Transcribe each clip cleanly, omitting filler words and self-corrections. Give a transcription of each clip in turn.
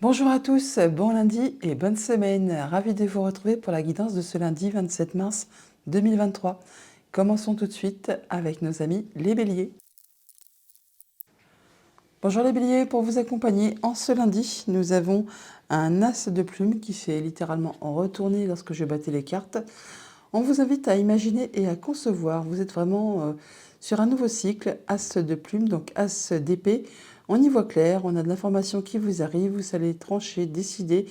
Bonjour à tous, bon lundi et bonne semaine. Ravi de vous retrouver pour la guidance de ce lundi 27 mars 2023. Commençons tout de suite avec nos amis les béliers. Bonjour les béliers, pour vous accompagner en ce lundi, nous avons un as de plume qui s'est littéralement retourné lorsque je battais les cartes. On vous invite à imaginer et à concevoir. Vous êtes vraiment sur un nouveau cycle, as de plume, donc as d'épée. On y voit clair, on a de l'information qui vous arrive, vous allez trancher, décider,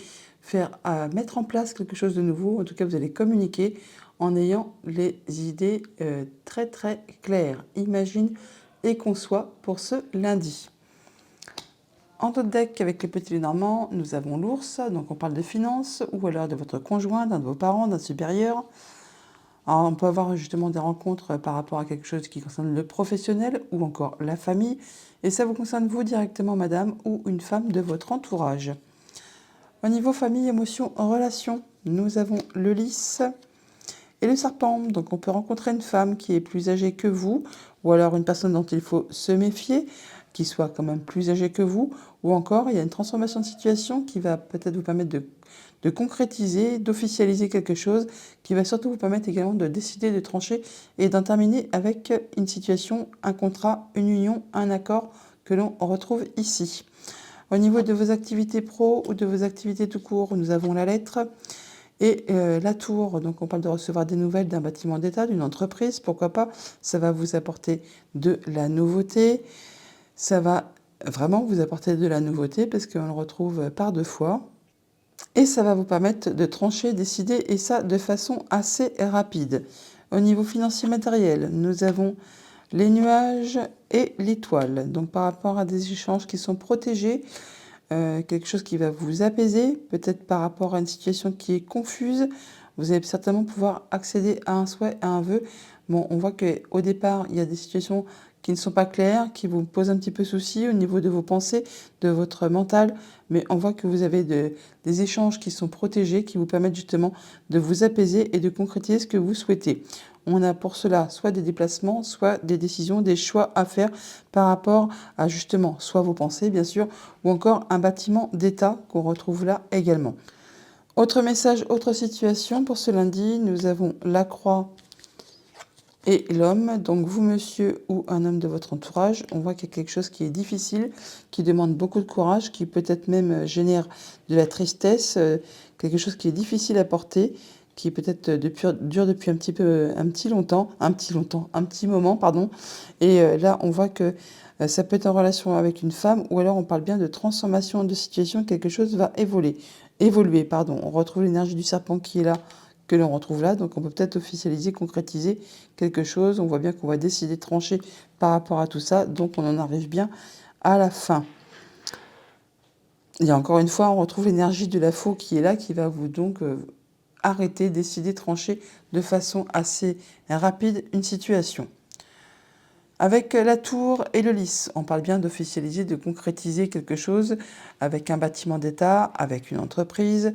mettre en place quelque chose de nouveau. En tout cas, vous allez communiquer en ayant les idées très très claires. Imagine et conçois pour ce lundi. En d'autres deck, avec les petits Lénormands, nous avons l'ours, donc on parle de finances, ou alors de votre conjoint, d'un de vos parents, d'un supérieur. Alors, on peut avoir justement des rencontres par rapport à quelque chose qui concerne le professionnel ou encore la famille. Et ça vous concerne vous directement, madame, ou une femme de votre entourage. Au niveau famille, émotions, relations, nous avons le lys et le serpent. Donc on peut rencontrer une femme qui est plus âgée que vous, ou alors une personne dont il faut se méfier, qui soit quand même plus âgée que vous, ou encore il y a une transformation de situation qui va peut-être vous permettre de concrétiser, d'officialiser quelque chose, qui va surtout vous permettre également de décider, de trancher et d'en terminer avec une situation, un contrat, une union, un accord que l'on retrouve ici. Au niveau de vos activités pro ou de vos activités tout court, nous avons la lettre et la tour. Donc on parle de recevoir des nouvelles d'un bâtiment d'État, d'une entreprise, pourquoi pas. Ça va vous apporter de la nouveauté. Ça va vraiment vous apporter de la nouveauté parce qu'on le retrouve par deux fois. Et ça va vous permettre de trancher, décider, et ça de façon assez rapide. Au niveau financier matériel, nous avons les nuages et l'étoile. Donc par rapport à des échanges qui sont protégés, quelque chose qui va vous apaiser, peut-être par rapport à une situation qui est confuse, vous allez certainement pouvoir accéder à un souhait, à un vœu. Bon, on voit qu'au départ, il y a des situations qui ne sont pas claires, qui vous posent un petit peu souci au niveau de vos pensées, de votre mental, mais on voit que vous avez des échanges qui sont protégés, qui vous permettent justement de vous apaiser et de concrétiser ce que vous souhaitez. On a pour cela soit des déplacements, soit des décisions, des choix à faire par rapport à justement soit vos pensées bien sûr, ou encore un bâtiment d'État qu'on retrouve là également. Autre message, autre situation pour ce lundi, nous avons la croix et l'homme. Donc vous, monsieur, ou un homme de votre entourage, on voit qu'il y a quelque chose qui est difficile, qui demande beaucoup de courage, qui peut-être même génère de la tristesse, quelque chose qui est difficile à porter, qui est peut-être dure depuis un petit moment, pardon. Et là, on voit que ça peut être en relation avec une femme, ou alors on parle bien de transformation de situation, quelque chose va évoluer, pardon. On retrouve l'énergie du serpent qui est là, que l'on retrouve là, donc on peut peut-être officialiser, concrétiser quelque chose. On voit bien qu'on va décider de trancher par rapport à tout ça, donc on en arrive bien à la fin. Et encore une fois, on retrouve l'énergie de la faux qui est là, qui va vous donc arrêter, décider, trancher de façon assez rapide une situation. Avec la tour et le lys, on parle bien d'officialiser, de concrétiser quelque chose avec un bâtiment d'État, avec une entreprise.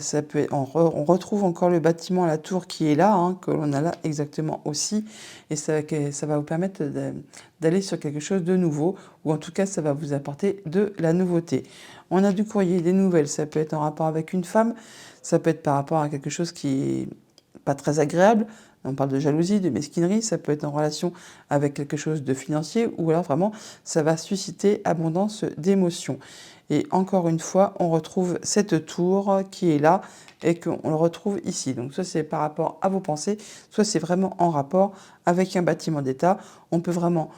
Ça peut être, on retrouve encore le bâtiment, la tour qui est là, hein, que l'on a là exactement aussi. Et ça va vous permettre d'aller sur quelque chose de nouveau, ou en tout cas, ça va vous apporter de la nouveauté. On a du courrier, des nouvelles, ça peut être en rapport avec une femme, ça peut être par rapport à quelque chose qui est pas très agréable. On parle de jalousie, de mesquinerie, ça peut être en relation avec quelque chose de financier, ou alors vraiment, ça va susciter abondance d'émotions. Et encore une fois, on retrouve cette tour qui est là et qu'on le retrouve ici. Donc soit c'est par rapport à vos pensées, soit c'est vraiment en rapport avec un bâtiment d'État. On peut vraiment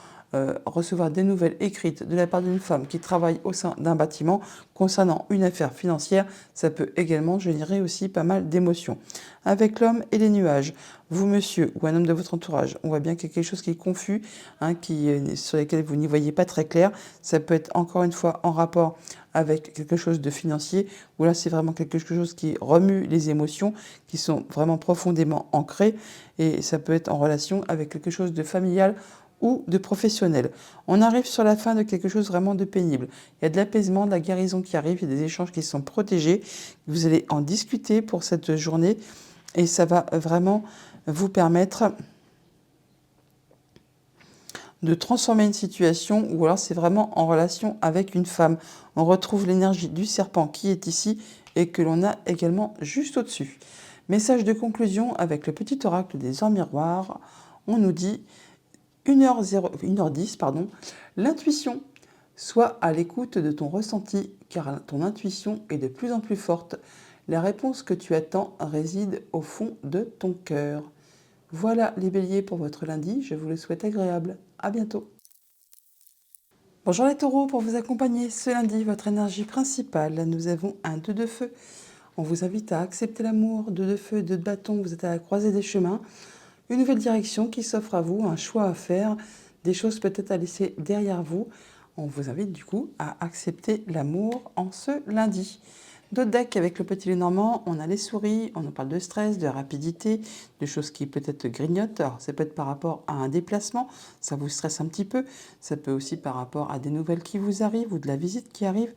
recevoir des nouvelles écrites de la part d'une femme qui travaille au sein d'un bâtiment concernant une affaire financière. Ça peut également générer aussi pas mal d'émotions. Avec l'homme et les nuages, vous monsieur ou un homme de votre entourage, on voit bien qu'il y a quelque chose qui est confus, hein, sur lesquels vous n'y voyez pas très clair. Ça peut être encore une fois en rapport avec quelque chose de financier, où là c'est vraiment quelque chose qui remue les émotions, qui sont vraiment profondément ancrées, et ça peut être en relation avec quelque chose de familial ou de professionnel. On arrive sur la fin de quelque chose vraiment de pénible. Il y a de l'apaisement, de la guérison qui arrive, il y a des échanges qui sont protégés. Vous allez en discuter pour cette journée et ça va vraiment vous permettre de transformer une situation, ou alors c'est vraiment en relation avec une femme. On retrouve l'énergie du serpent qui est ici et que l'on a également juste au-dessus. Message de conclusion avec le petit oracle des heures miroirs. On nous dit 1h10, pardon, l'intuition. Sois à l'écoute de ton ressenti, car ton intuition est de plus en plus forte. La réponse que tu attends réside au fond de ton cœur. Voilà les béliers pour votre lundi, je vous le souhaite agréable. À bientôt. Bonjour les taureaux, pour vous accompagner ce lundi, votre énergie principale, nous avons un 2 de feu. On vous invite à accepter l'amour, 2 de feu, 2 de bâton, vous êtes à la croisée des chemins. Une nouvelle direction qui s'offre à vous, un choix à faire, des choses peut-être à laisser derrière vous. On vous invite du coup à accepter l'amour en ce lundi. D'autres decks avec le petit Lenormand, on a les souris, on en parle de stress, de rapidité, de choses qui peut-être grignotent. Alors, ça peut être par rapport à un déplacement, ça vous stresse un petit peu. Ça peut aussi par rapport à des nouvelles qui vous arrivent ou de la visite qui arrive.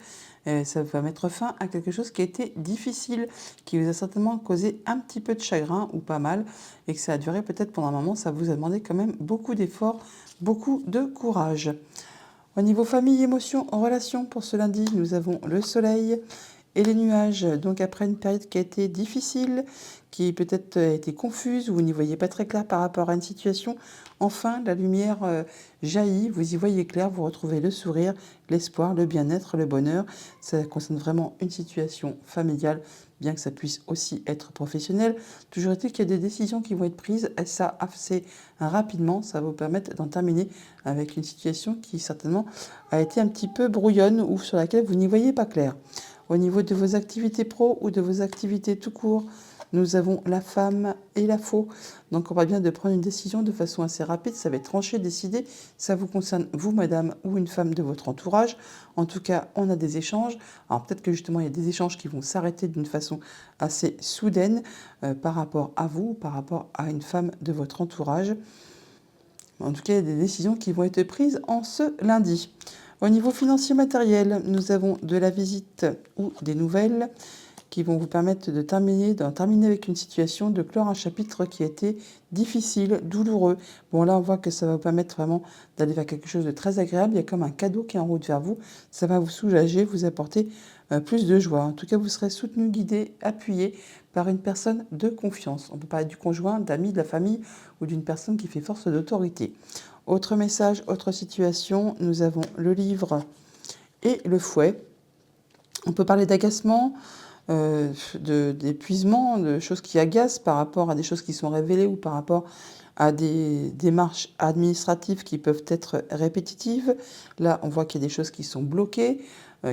Ça va mettre fin à quelque chose qui a été difficile, qui vous a certainement causé un petit peu de chagrin ou pas mal, et que ça a duré peut-être pendant un moment. Ça vous a demandé quand même beaucoup d'efforts, beaucoup de courage. Au niveau famille, émotions, relations, pour ce lundi, nous avons le soleil et les nuages. Donc après une période qui a été difficile, qui peut-être a été confuse, où vous n'y voyez pas très clair par rapport à une situation, enfin la lumière jaillit, vous y voyez clair, vous retrouvez le sourire, l'espoir, le bien-être, le bonheur. Ça concerne vraiment une situation familiale, bien que ça puisse aussi être professionnel. Toujours est-il qu'il y a des décisions qui vont être prises, et ça assez rapidement, ça va vous permettre d'en terminer avec une situation qui certainement a été un petit peu brouillonne ou sur laquelle vous n'y voyez pas clair. Au niveau de vos activités pro ou de vos activités tout court, nous avons la femme et la faux. Donc on va bien de prendre une décision de façon assez rapide, ça va être tranché, décidé. Ça vous concerne, vous, madame, ou une femme de votre entourage. En tout cas, on a des échanges. Alors peut-être que justement, il y a des échanges qui vont s'arrêter d'une façon assez soudaine par rapport à vous, par rapport à une femme de votre entourage. En tout cas, il y a des décisions qui vont être prises en ce lundi. Au niveau financier matériel, nous avons de la visite ou des nouvelles qui vont vous permettre d'en terminer avec une situation, de clore un chapitre qui a été difficile, douloureux. Bon, là, on voit que ça va vous permettre vraiment d'aller vers quelque chose de très agréable. Il y a comme un cadeau qui est en route vers vous. Ça va vous soulager, vous apporter plus de joie. En tout cas, vous serez soutenu, guidé, appuyé par une personne de confiance. On peut parler du conjoint, d'amis, de la famille ou d'une personne qui fait force d'autorité. Autre message, autre situation, nous avons le livre et le fouet. On peut parler d'agacement, d'épuisement, de choses qui agacent par rapport à des choses qui sont révélées ou par rapport à des démarches administratives qui peuvent être répétitives. Là, on voit qu'il y a des choses qui sont bloquées,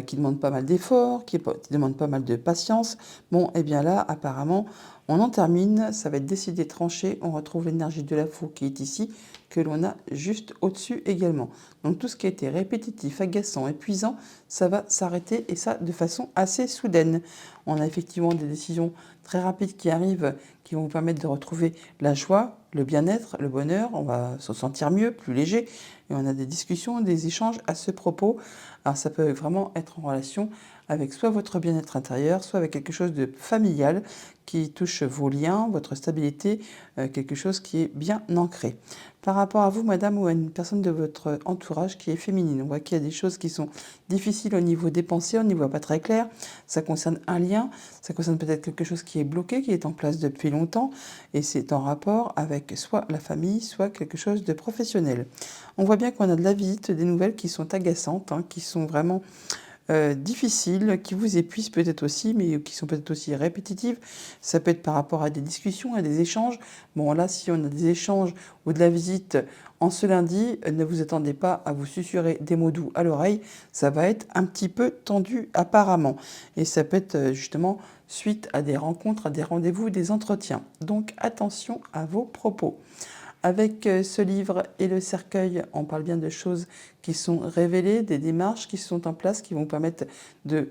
qui demandent pas mal d'efforts, qui demandent pas mal de patience. Bon, et bien là, apparemment, on en termine, ça va être décidé, tranché, on retrouve l'énergie de la faux qui est ici, que l'on a juste au-dessus également. Donc tout ce qui a été répétitif, agaçant, épuisant, ça va s'arrêter et ça de façon assez soudaine. On a effectivement des décisions très rapides qui arrivent, qui vont vous permettre de retrouver la joie, le bien-être, le bonheur, on va se sentir mieux, plus léger, et on a des discussions, des échanges à ce propos. Alors ça peut vraiment être en relation avec soit votre bien-être intérieur, soit avec quelque chose de familial qui touche vos liens, votre stabilité, quelque chose qui est bien ancré. Par rapport à vous, madame, ou à une personne de votre entourage qui est féminine, on voit qu'il y a des choses qui sont difficiles au niveau des pensées, on n'y voit pas très clair. Ça concerne un lien, ça concerne peut-être quelque chose qui est bloqué, qui est en place depuis longtemps, et c'est en rapport avec soit la famille, soit quelque chose de professionnel. On voit bien qu'on a de la visite, des nouvelles qui sont agaçantes, qui sont vraiment difficiles, qui vous épuisent peut-être aussi, mais qui sont peut-être aussi répétitives. Ça peut être par rapport à des discussions, à des échanges. Bon, là, si on a des échanges ou de la visite en ce lundi, ne vous attendez pas à vous susurrer des mots doux à l'oreille. Ça va être un petit peu tendu apparemment. Et ça peut être justement suite à des rencontres, à des rendez-vous, des entretiens. Donc attention à vos propos. Avec ce livre et le cercueil, on parle bien de choses qui sont révélées, des démarches qui sont en place, qui vont permettre de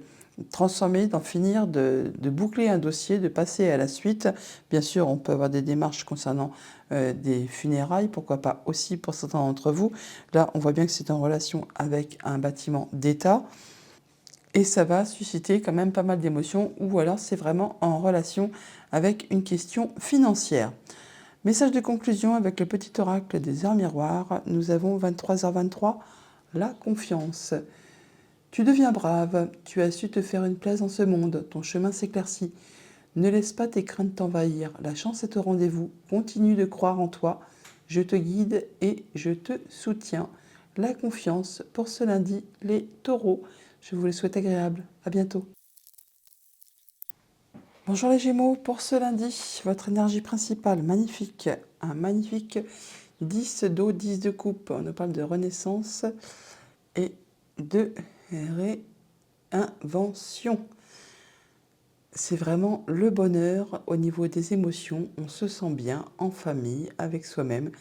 transformer, d'en finir, de boucler un dossier, de passer à la suite. Bien sûr, on peut avoir des démarches concernant des funérailles, pourquoi pas aussi pour certains d'entre vous. Là, on voit bien que c'est en relation avec un bâtiment d'État. Et ça va susciter quand même pas mal d'émotions, ou alors c'est vraiment en relation avec une question financière. Message de conclusion avec le petit oracle des heures miroirs. Nous avons 23h23, la confiance. Tu deviens brave, tu as su te faire une place dans ce monde, ton chemin s'éclaircit. Ne laisse pas tes craintes t'envahir, la chance est au rendez-vous, continue de croire en toi, je te guide et je te soutiens. La confiance pour ce lundi, les taureaux. Je vous le souhaite agréable, à bientôt. Bonjour les Gémeaux, pour ce lundi, votre énergie principale, magnifique, un magnifique 10 d'eau, 10 de coupe. On nous parle de renaissance et de réinvention. C'est vraiment le bonheur au niveau des émotions. On se sent bien en famille, avec soi-même,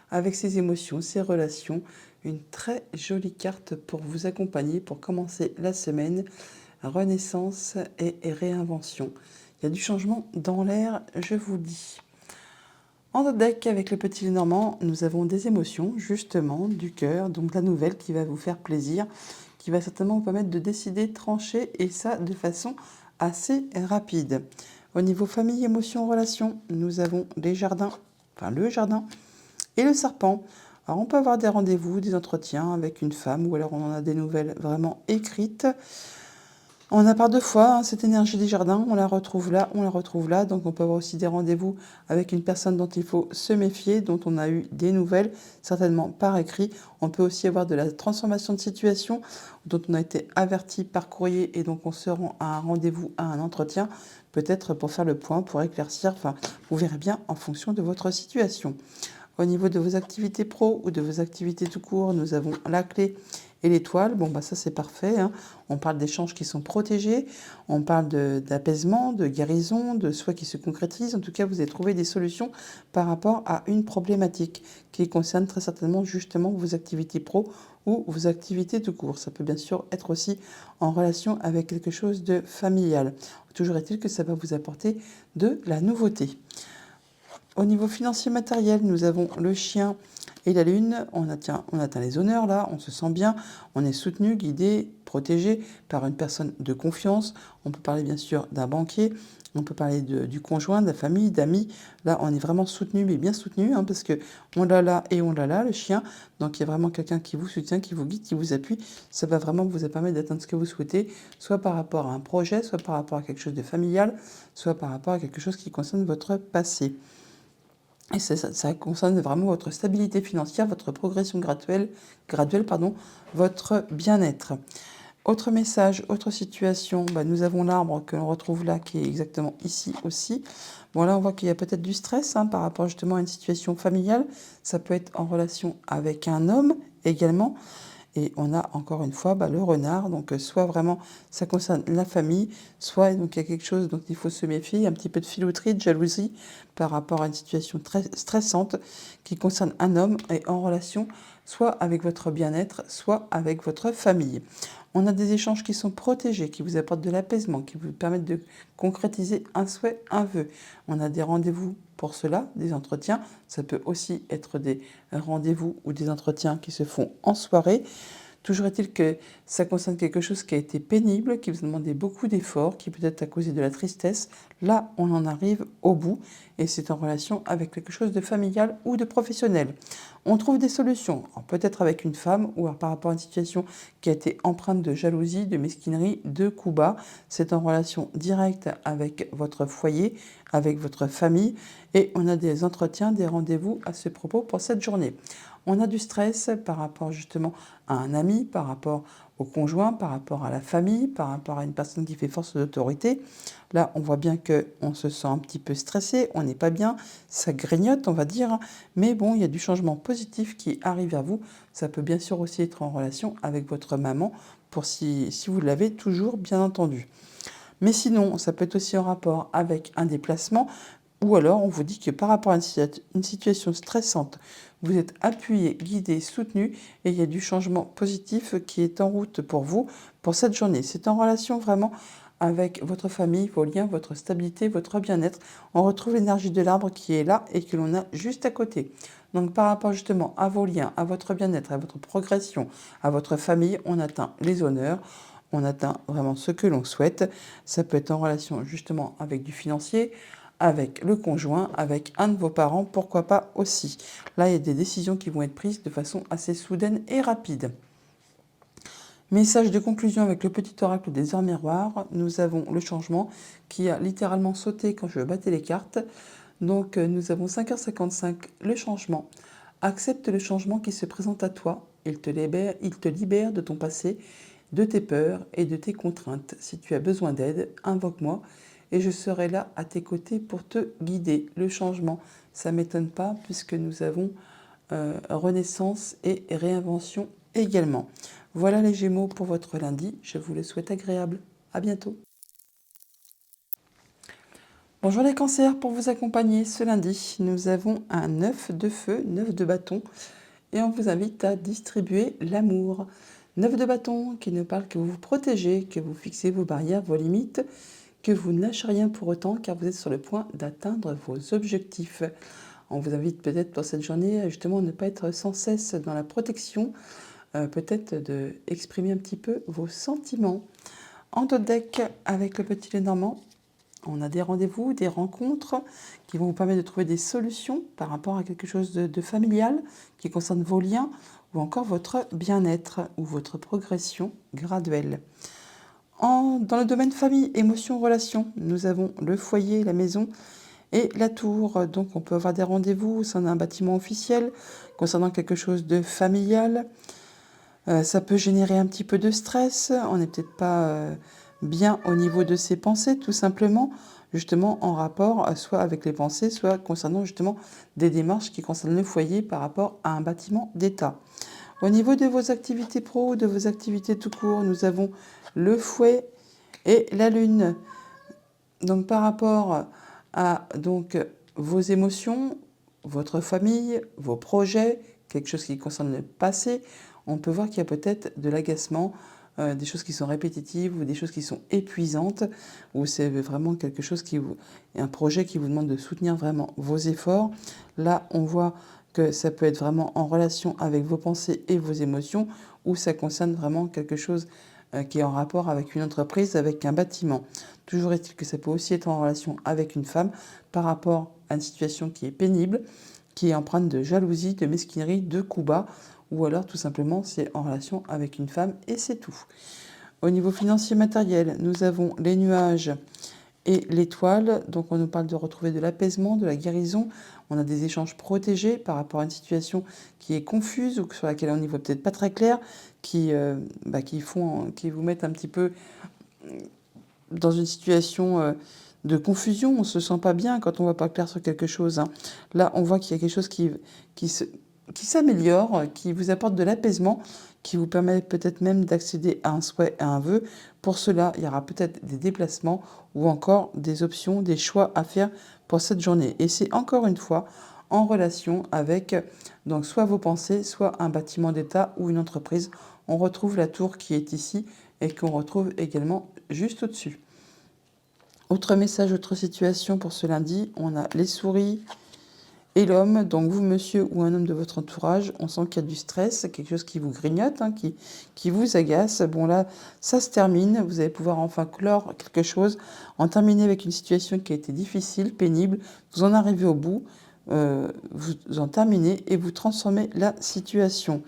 avec ses émotions, ses relations. Une très jolie carte pour vous accompagner, pour commencer la semaine. Renaissance et réinvention. Il y a du changement dans l'air, je vous le dis. En notre deck, avec le petit Normand, nous avons des émotions, justement, du cœur, donc la nouvelle qui va vous faire plaisir, qui va certainement vous permettre de décider, trancher, et ça de façon assez rapide. Au niveau famille, émotions, relations, nous avons les jardins, enfin le jardin et le serpent. Alors on peut avoir des rendez-vous, des entretiens avec une femme, ou alors on en a des nouvelles vraiment écrites. On a par deux fois cette énergie des jardins, on la retrouve là, donc on peut avoir aussi des rendez-vous avec une personne dont il faut se méfier, dont on a eu des nouvelles, certainement par écrit. On peut aussi avoir de la transformation de situation, dont on a été averti par courrier et donc on se rend à un rendez-vous, à un entretien, peut-être pour faire le point, pour éclaircir, enfin vous verrez bien en fonction de votre situation. Au niveau de vos activités pro ou de vos activités tout court, nous avons la clé et l'étoile. Bon, bah ça c'est parfait, hein. On parle d'échanges qui sont protégés, on parle d'apaisement, de guérison, de soi qui se concrétise. En tout cas, vous avez trouvé des solutions par rapport à une problématique qui concerne très certainement justement vos activités pro ou vos activités tout court. Ça peut bien sûr être aussi en relation avec quelque chose de familial. Toujours est-il que ça va vous apporter de la nouveauté. Au niveau financier matériel, nous avons le chien et la lune. On atteint les honneurs là, on se sent bien, on est soutenu, guidé, protégé par une personne de confiance. On peut parler bien sûr d'un banquier, on peut parler du conjoint, de la famille, d'amis. Là, on est vraiment soutenu, mais bien soutenu, hein, parce que on l'a là et on l'a là, le chien. Donc il y a vraiment quelqu'un qui vous soutient, qui vous guide, qui vous appuie. Ça va vraiment vous permettre d'atteindre ce que vous souhaitez, soit par rapport à un projet, soit par rapport à quelque chose de familial, soit par rapport à quelque chose qui concerne votre passé. Et ça concerne vraiment votre stabilité financière, votre progression graduelle, votre bien-être. Autre message, autre situation, nous avons l'arbre que l'on retrouve là, qui est exactement ici aussi. Bon là, on voit qu'il y a peut-être du stress par rapport justement à une situation familiale. Ça peut être en relation avec un homme également. Et on a encore une fois le renard, donc soit vraiment ça concerne la famille, soit donc il y a quelque chose dont il faut se méfier, un petit peu de filouterie, de jalousie par rapport à une situation très stressante qui concerne un homme et en relation soit avec votre bien-être, soit avec votre famille. On a des échanges qui sont protégés, qui vous apportent de l'apaisement, qui vous permettent de concrétiser un souhait, un vœu. On a des rendez-vous pour cela, des entretiens. Ça peut aussi être des rendez-vous ou des entretiens qui se font en soirée. Toujours est-il que ça concerne quelque chose qui a été pénible, qui vous a demandé beaucoup d'efforts, qui peut-être a causé de la tristesse. Là, on en arrive au bout et c'est en relation avec quelque chose de familial ou de professionnel. On trouve des solutions, peut-être avec une femme ou par rapport à une situation qui a été empreinte de jalousie, de mesquinerie, de coups bas. C'est en relation directe avec votre foyer, avec votre famille et on a des entretiens, des rendez-vous à ce propos pour cette journée. On a du stress par rapport justement à un ami, par rapport au conjoint, par rapport à la famille, par rapport à une personne qui fait force d'autorité. Là, on voit bien qu'on se sent un petit peu stressé, on n'est pas bien, ça grignote, on va dire. Mais bon, il y a du changement positif qui arrive à vous. Ça peut bien sûr aussi être en relation avec votre maman, pour si vous l'avez toujours, bien entendu. Mais sinon, ça peut être aussi en rapport avec un déplacement, ou alors on vous dit que par rapport à une situation stressante, vous êtes appuyé, guidé, soutenu et il y a du changement positif qui est en route pour vous pour cette journée. C'est en relation vraiment avec votre famille, vos liens, votre stabilité, votre bien-être. On retrouve l'énergie de l'arbre qui est là et que l'on a juste à côté. Donc par rapport justement à vos liens, à votre bien-être, à votre progression, à votre famille, on atteint les honneurs. On atteint vraiment ce que l'on souhaite. Ça peut être en relation justement avec du financier, avec le conjoint, avec un de vos parents, pourquoi pas aussi. Là, il y a des décisions qui vont être prises de façon assez soudaine et rapide. Message de conclusion avec le petit oracle des heures miroirs. Nous avons le changement qui a littéralement sauté quand je battais les cartes. Donc nous avons 5h55, le changement. Accepte le changement qui se présente à toi. Il te libère de ton passé, de tes peurs et de tes contraintes. Si tu as besoin d'aide, invoque-moi et je serai là à tes côtés pour te guider. Le changement, ça ne m'étonne pas puisque nous avons renaissance et réinvention également. Voilà les Gémeaux pour votre lundi. Je vous le souhaite agréable. À bientôt. Bonjour les cancers, pour vous accompagner ce lundi, nous avons un 9 de feu, 9 de bâton et on vous invite à distribuer l'amour. 9 de bâton qui nous parle que vous vous protégez, que vous fixez vos barrières, vos limites, que vous ne lâchez rien pour autant car vous êtes sur le point d'atteindre vos objectifs. On vous invite peut-être pour cette journée à justement ne pas être sans cesse dans la protection, peut-être d'exprimer un petit peu vos sentiments. En dos de deck avec le petit Lénormand, on a des rendez-vous, des rencontres qui vont vous permettre de trouver des solutions par rapport à quelque chose de familial qui concerne vos liens ou encore votre bien-être ou votre progression graduelle. Dans le domaine famille, émotions, relations, nous avons le foyer, la maison et la tour. Donc on peut avoir des rendez-vous au sein d'un bâtiment officiel concernant quelque chose de familial. Ça peut générer un petit peu de stress, on n'est peut-être pas bien au niveau de ses pensées, tout simplement, justement en rapport soit avec les pensées, soit concernant justement des démarches qui concernent le foyer par rapport à un bâtiment d'État. Au niveau de vos activités pro ou de vos activités tout court, nous avons le fouet et la lune. Donc par rapport à donc, vos émotions, votre famille, vos projets, quelque chose qui concerne le passé, on peut voir qu'il y a peut-être de l'agacement, des choses qui sont répétitives ou des choses qui sont épuisantes, ou c'est vraiment quelque chose un projet qui vous demande de soutenir vraiment vos efforts. Là, on voit que ça peut être vraiment en relation avec vos pensées et vos émotions, ou ça concerne vraiment quelque chose qui est en rapport avec une entreprise, avec un bâtiment. Toujours est-il que ça peut aussi être en relation avec une femme par rapport à une situation qui est pénible, qui est empreinte de jalousie, de mesquinerie, de coups bas, ou alors tout simplement c'est en relation avec une femme et c'est tout. Au niveau financier matériel, nous avons les nuages et l'étoile. Donc on nous parle de retrouver de l'apaisement, de la guérison. On a des échanges protégés par rapport à une situation qui est confuse ou sur laquelle on n'y voit peut-être pas très clair, qui vous mettent un petit peu dans une situation de confusion. On ne se sent pas bien quand on ne voit pas clair sur quelque chose. Là, on voit qu'il y a quelque chose qui s'améliore, qui vous apporte de l'apaisement, qui vous permet peut-être même d'accéder à un souhait, à un vœu. Pour cela, il y aura peut-être des déplacements ou encore des options, des choix à faire pour cette journée. Et c'est encore une fois en relation avec donc soit vos pensées, soit un bâtiment d'État ou une entreprise. On retrouve la tour qui est ici et qu'on retrouve également juste au-dessus. Autre message, autre situation pour ce lundi, on a les souris et l'homme. Donc vous, monsieur ou un homme de votre entourage, on sent qu'il y a du stress, quelque chose qui vous grignote, qui vous agace. Bon là, ça se termine, vous allez pouvoir enfin clore quelque chose, en terminer avec une situation qui a été difficile, pénible, vous en arrivez au bout, vous en terminez et vous transformez la situation.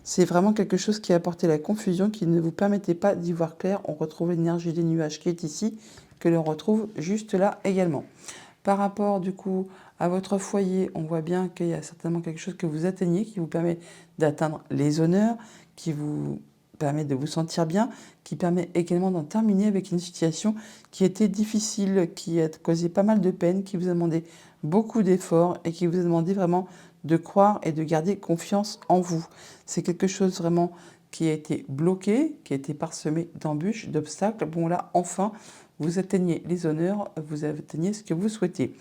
C'est vraiment quelque chose qui a apporté la confusion, qui ne vous permettait pas d'y voir clair. On retrouve l'énergie des nuages qui est ici, que l'on retrouve juste là également. Par rapport du coup à votre foyer, on voit bien qu'il y a certainement quelque chose que vous atteignez, qui vous permet d'atteindre les honneurs, qui vous permet de vous sentir bien, qui permet également d'en terminer avec une situation qui était difficile, qui a causé pas mal de peine, qui vous a demandé beaucoup d'efforts et qui vous a demandé vraiment de croire et de garder confiance en vous. C'est quelque chose vraiment qui a été bloqué, qui a été parsemé d'embûches, d'obstacles. Bon là, enfin, vous atteignez les honneurs, vous atteignez ce que vous souhaitez.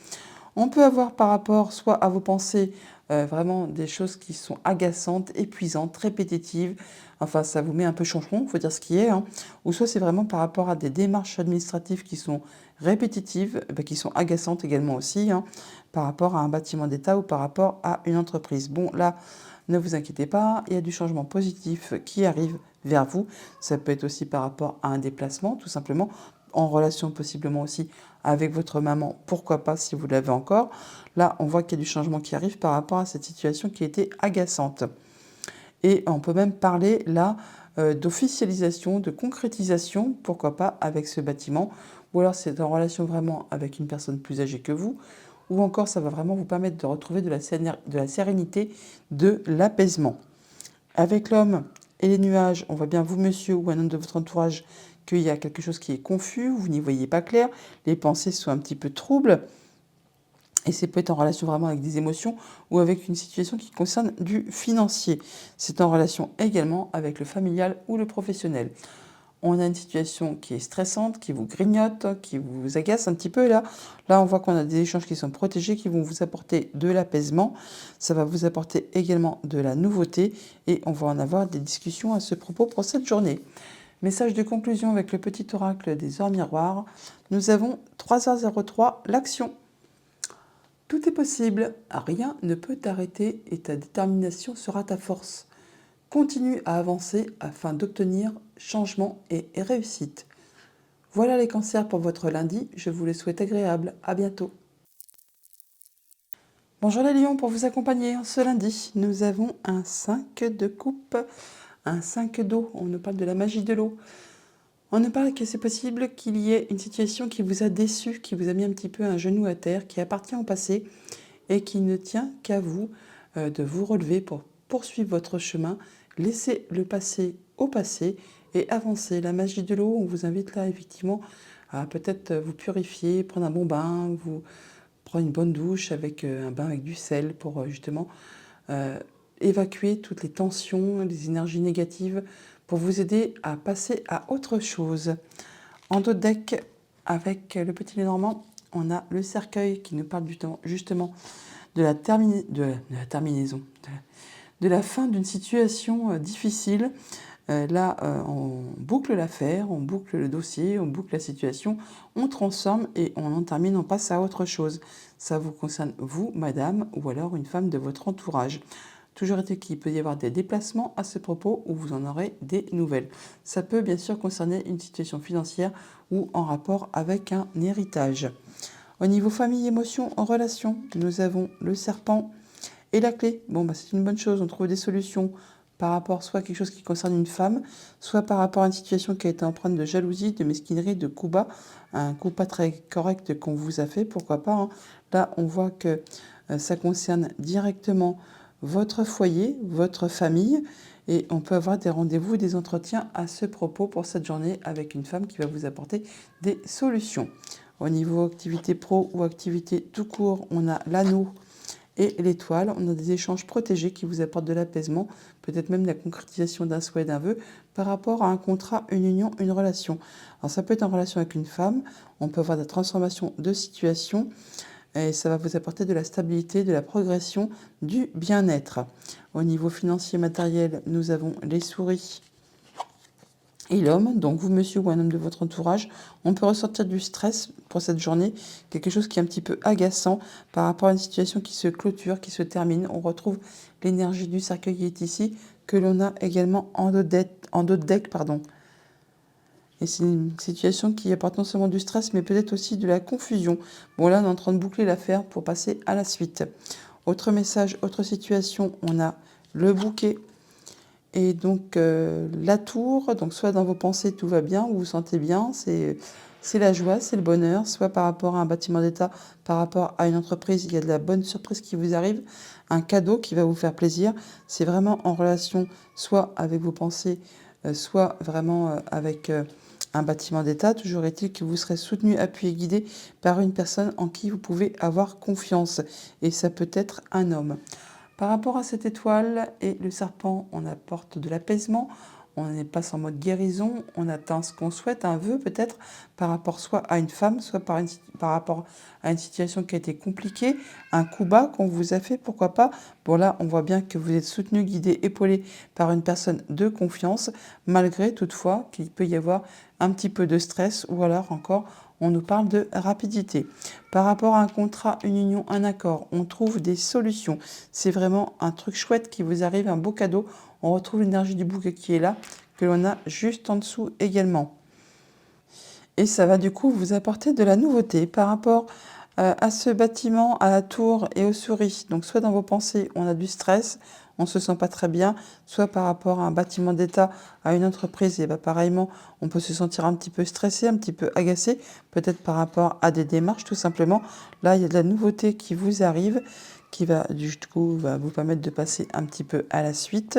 On peut avoir par rapport soit à vos pensées vraiment des choses qui sont agaçantes, épuisantes, répétitives. Enfin, ça vous met un peu chonchon, il faut dire ce qui est. Ou soit c'est vraiment par rapport à des démarches administratives qui sont répétitives, qui sont agaçantes également aussi, par rapport à un bâtiment d'État ou par rapport à une entreprise. Bon, là, ne vous inquiétez pas, il y a du changement positif qui arrive vers vous. Ça peut être aussi par rapport à un déplacement, tout simplement, en relation possiblement aussi avec votre maman, pourquoi pas si vous l'avez encore. Là, on voit qu'il y a du changement qui arrive par rapport à cette situation qui était agaçante. Et on peut même parler là d'officialisation, de concrétisation, pourquoi pas avec ce bâtiment. Ou alors c'est en relation vraiment avec une personne plus âgée que vous. Ou encore ça va vraiment vous permettre de retrouver de la sérénité, de l'apaisement. Avec l'homme et les nuages, on voit bien vous monsieur ou un homme de votre entourage qu'il y a quelque chose qui est confus, vous n'y voyez pas clair, les pensées sont un petit peu troubles. Et c'est peut être en relation vraiment avec des émotions ou avec une situation qui concerne du financier. C'est en relation également avec le familial ou le professionnel. On a une situation qui est stressante, qui vous grignote, qui vous agace un petit peu là. Là, on voit qu'on a des échanges qui sont protégés, qui vont vous apporter de l'apaisement. Ça va vous apporter également de la nouveauté et on va en avoir des discussions à ce propos pour cette journée. Message de conclusion avec le petit oracle des heures miroirs. Nous avons 3h03, l'action. Tout est possible, rien ne peut t'arrêter et ta détermination sera ta force. Continue à avancer afin d'obtenir changement et réussite. Voilà les cancers pour votre lundi, je vous le souhaite agréable, à bientôt. Bonjour les lions, pour vous accompagner ce lundi, nous avons un 5 de coupe, un 5 d'eau, on nous parle de la magie de l'eau. On nous parle que c'est possible qu'il y ait une situation qui vous a déçu, qui vous a mis un petit peu un genou à terre, qui appartient au passé et qui ne tient qu'à vous de vous relever pour poursuivre votre chemin, laisser le passé au passé et avancer. La magie de l'eau, on vous invite là effectivement à peut-être vous purifier, prendre un bon bain, vous prendre une bonne douche avec un bain avec du sel pour justement évacuer toutes les tensions, les énergies négatives pour vous aider à passer à autre chose. En dos de deck, avec le petit Lénormand, on a le cercueil qui nous parle justement de la terminaison, de la fin d'une situation difficile. Là, on boucle l'affaire, on boucle le dossier, on boucle la situation, on transforme et on en termine, on passe à autre chose. Ça vous concerne vous, madame, ou alors une femme de votre entourage. Toujours est-il qu'il peut y avoir des déplacements à ce propos où vous en aurez des nouvelles. Ça peut bien sûr concerner une situation financière ou en rapport avec un héritage. Au niveau famille, émotions, en relation, nous avons le serpent et la clé. Bon, c'est une bonne chose, on trouve des solutions par rapport soit à quelque chose qui concerne une femme, soit par rapport à une situation qui a été empreinte de jalousie, de mesquinerie, de coup bas, un coup pas très correct qu'on vous a fait, pourquoi pas. Hein. Là, on voit que ça concerne directement votre foyer, votre famille, et on peut avoir des rendez-vous, des entretiens à ce propos pour cette journée avec une femme qui va vous apporter des solutions. Au niveau activité pro ou activité tout court, on a l'anneau et l'étoile. On a des échanges protégés qui vous apportent de l'apaisement, peut-être même la concrétisation d'un souhait, d'un vœu par rapport à un contrat, une union, une relation. Alors ça peut être en relation avec une femme, on peut avoir des transformations de situation et ça va vous apporter de la stabilité, de la progression, du bien-être. Au niveau financier matériel, nous avons les souris et l'homme, donc vous monsieur ou un homme de votre entourage. On peut ressortir du stress pour cette journée, quelque chose qui est un petit peu agaçant par rapport à une situation qui se clôture, qui se termine. On retrouve l'énergie du cercueil qui est ici, que l'on a également en dos de deck. Et c'est une situation qui apporte non seulement du stress, mais peut-être aussi de la confusion. Bon là, on est en train de boucler l'affaire pour passer à la suite. Autre message, autre situation, on a le bouquet. Et donc la tour, donc soit dans vos pensées tout va bien, vous vous sentez bien, c'est la joie, c'est le bonheur, soit par rapport à un bâtiment d'État, par rapport à une entreprise, il y a de la bonne surprise qui vous arrive, un cadeau qui va vous faire plaisir. C'est vraiment en relation soit avec vos pensées, soit vraiment avec un bâtiment d'État. Toujours est-il que vous serez soutenu, appuyé, guidé par une personne en qui vous pouvez avoir confiance. Et ça peut être un homme. Par rapport à cette étoile et le serpent, on apporte de l'apaisement, on passe en mode guérison, on atteint ce qu'on souhaite, un vœu peut-être, par rapport soit à une femme, soit par rapport à une situation qui a été compliquée, un coup bas qu'on vous a fait, pourquoi pas. Bon là, on voit bien que vous êtes soutenu, guidé, épaulé par une personne de confiance, malgré toutefois qu'il peut y avoir un petit peu de stress ou alors encore on nous parle de rapidité. Par rapport à un contrat, une union, un accord, on trouve des solutions. C'est vraiment un truc chouette qui vous arrive, un beau cadeau. On retrouve l'énergie du bouquet qui est là, que l'on a juste en dessous également. Et ça va du coup vous apporter de la nouveauté par rapport à ce bâtiment, à la tour et aux souris. Donc soit dans vos pensées, on a du stress, on ne se sent pas très bien, soit par rapport à un bâtiment d'État, à une entreprise, et bah, pareillement, on peut se sentir un petit peu stressé, un petit peu agacé, peut-être par rapport à des démarches tout simplement. Là, il y a de la nouveauté qui vous arrive, qui va du coup va vous permettre de passer un petit peu à la suite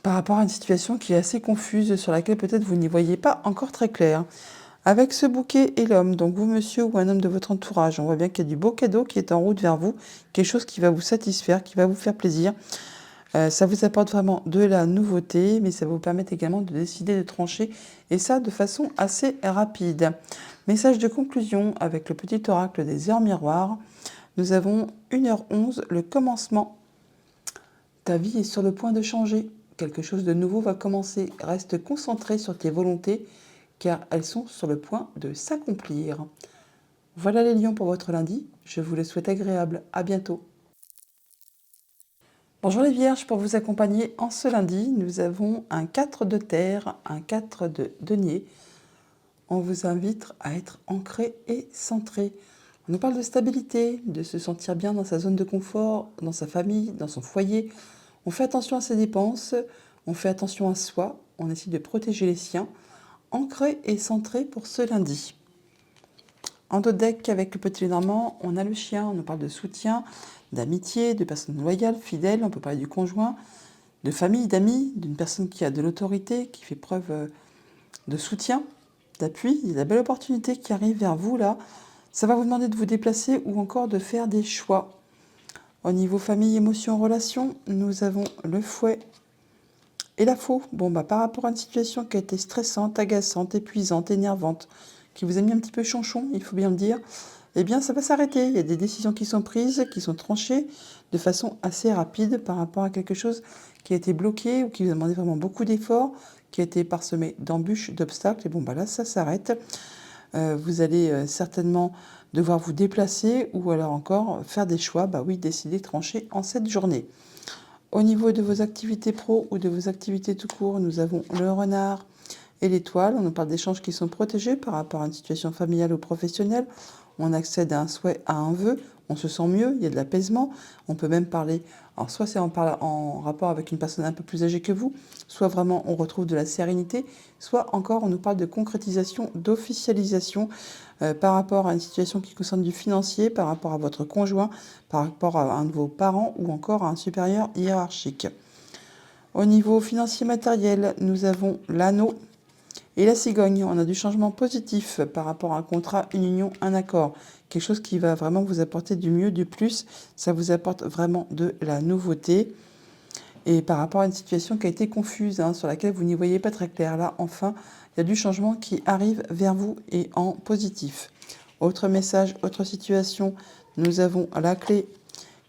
par rapport à une situation qui est assez confuse, sur laquelle peut-être vous n'y voyez pas encore très clair. Avec ce bouquet et l'homme, donc vous monsieur ou un homme de votre entourage, on voit bien qu'il y a du beau cadeau qui est en route vers vous, quelque chose qui va vous satisfaire, qui va vous faire plaisir. Ça vous apporte vraiment de la nouveauté, mais ça va vous permettre également de décider de trancher, et ça de façon assez rapide. Message de conclusion avec le petit oracle des heures miroirs. Nous avons 1h11, le commencement. Ta vie est sur le point de changer. Quelque chose de nouveau va commencer. Reste concentré sur tes volontés, car elles sont sur le point de s'accomplir. Voilà les lions pour votre lundi. Je vous le souhaite agréable. À bientôt. Bonjour les vierges, pour vous accompagner en ce lundi, nous avons un 4 de terre, un 4 de denier. On vous invite à être ancré et centré. On nous parle de stabilité, de se sentir bien dans sa zone de confort, dans sa famille, dans son foyer. On fait attention à ses dépenses, on fait attention à soi, on essaie de protéger les siens. Ancré et centré pour ce lundi. En dos deck, avec le petit Lénormand, on a le chien, on nous parle de soutien, d'amitié, de personnes loyales, fidèles, on peut parler du conjoint, de famille, d'amis, d'une personne qui a de l'autorité, qui fait preuve de soutien, d'appui. Il y a de la belle opportunité qui arrive vers vous là. Ça va vous demander de vous déplacer ou encore de faire des choix. Au niveau famille, émotion, relation, nous avons le fouet et la faux. Bon, bah, par rapport à une situation qui a été stressante, agaçante, épuisante, énervante, qui vous a mis un petit peu chanchon, il faut bien le dire, eh bien, ça va s'arrêter. Il y a des décisions qui sont prises, qui sont tranchées de façon assez rapide par rapport à quelque chose qui a été bloqué ou qui vous a demandé vraiment beaucoup d'efforts, qui a été parsemé d'embûches, d'obstacles. Et bon, bah là, ça s'arrête. Vous allez certainement devoir vous déplacer ou alors encore faire des choix, bah oui, décider, trancher en cette journée. Au niveau de vos activités pro ou de vos activités tout court, nous avons le renard et l'étoile. On nous parle d'échanges qui sont protégés par rapport à une situation familiale ou professionnelle. On accède à un souhait, à un vœu, on se sent mieux, il y a de l'apaisement. On peut même parler, alors soit c'est en rapport avec une personne un peu plus âgée que vous, soit vraiment on retrouve de la sérénité, soit encore on nous parle de concrétisation, d'officialisation par rapport à une situation qui concerne du financier, par rapport à votre conjoint, par rapport à un de vos parents ou encore à un supérieur hiérarchique. Au niveau financier matériel, nous avons l'anneau et la cigogne. On a du changement positif par rapport à un contrat, une union, un accord. Quelque chose qui va vraiment vous apporter du mieux, du plus. Ça vous apporte vraiment de la nouveauté. Et par rapport à une situation qui a été confuse, sur laquelle vous n'y voyez pas très clair, là, enfin, il y a du changement qui arrive vers vous et en positif. Autre message, autre situation, nous avons la clé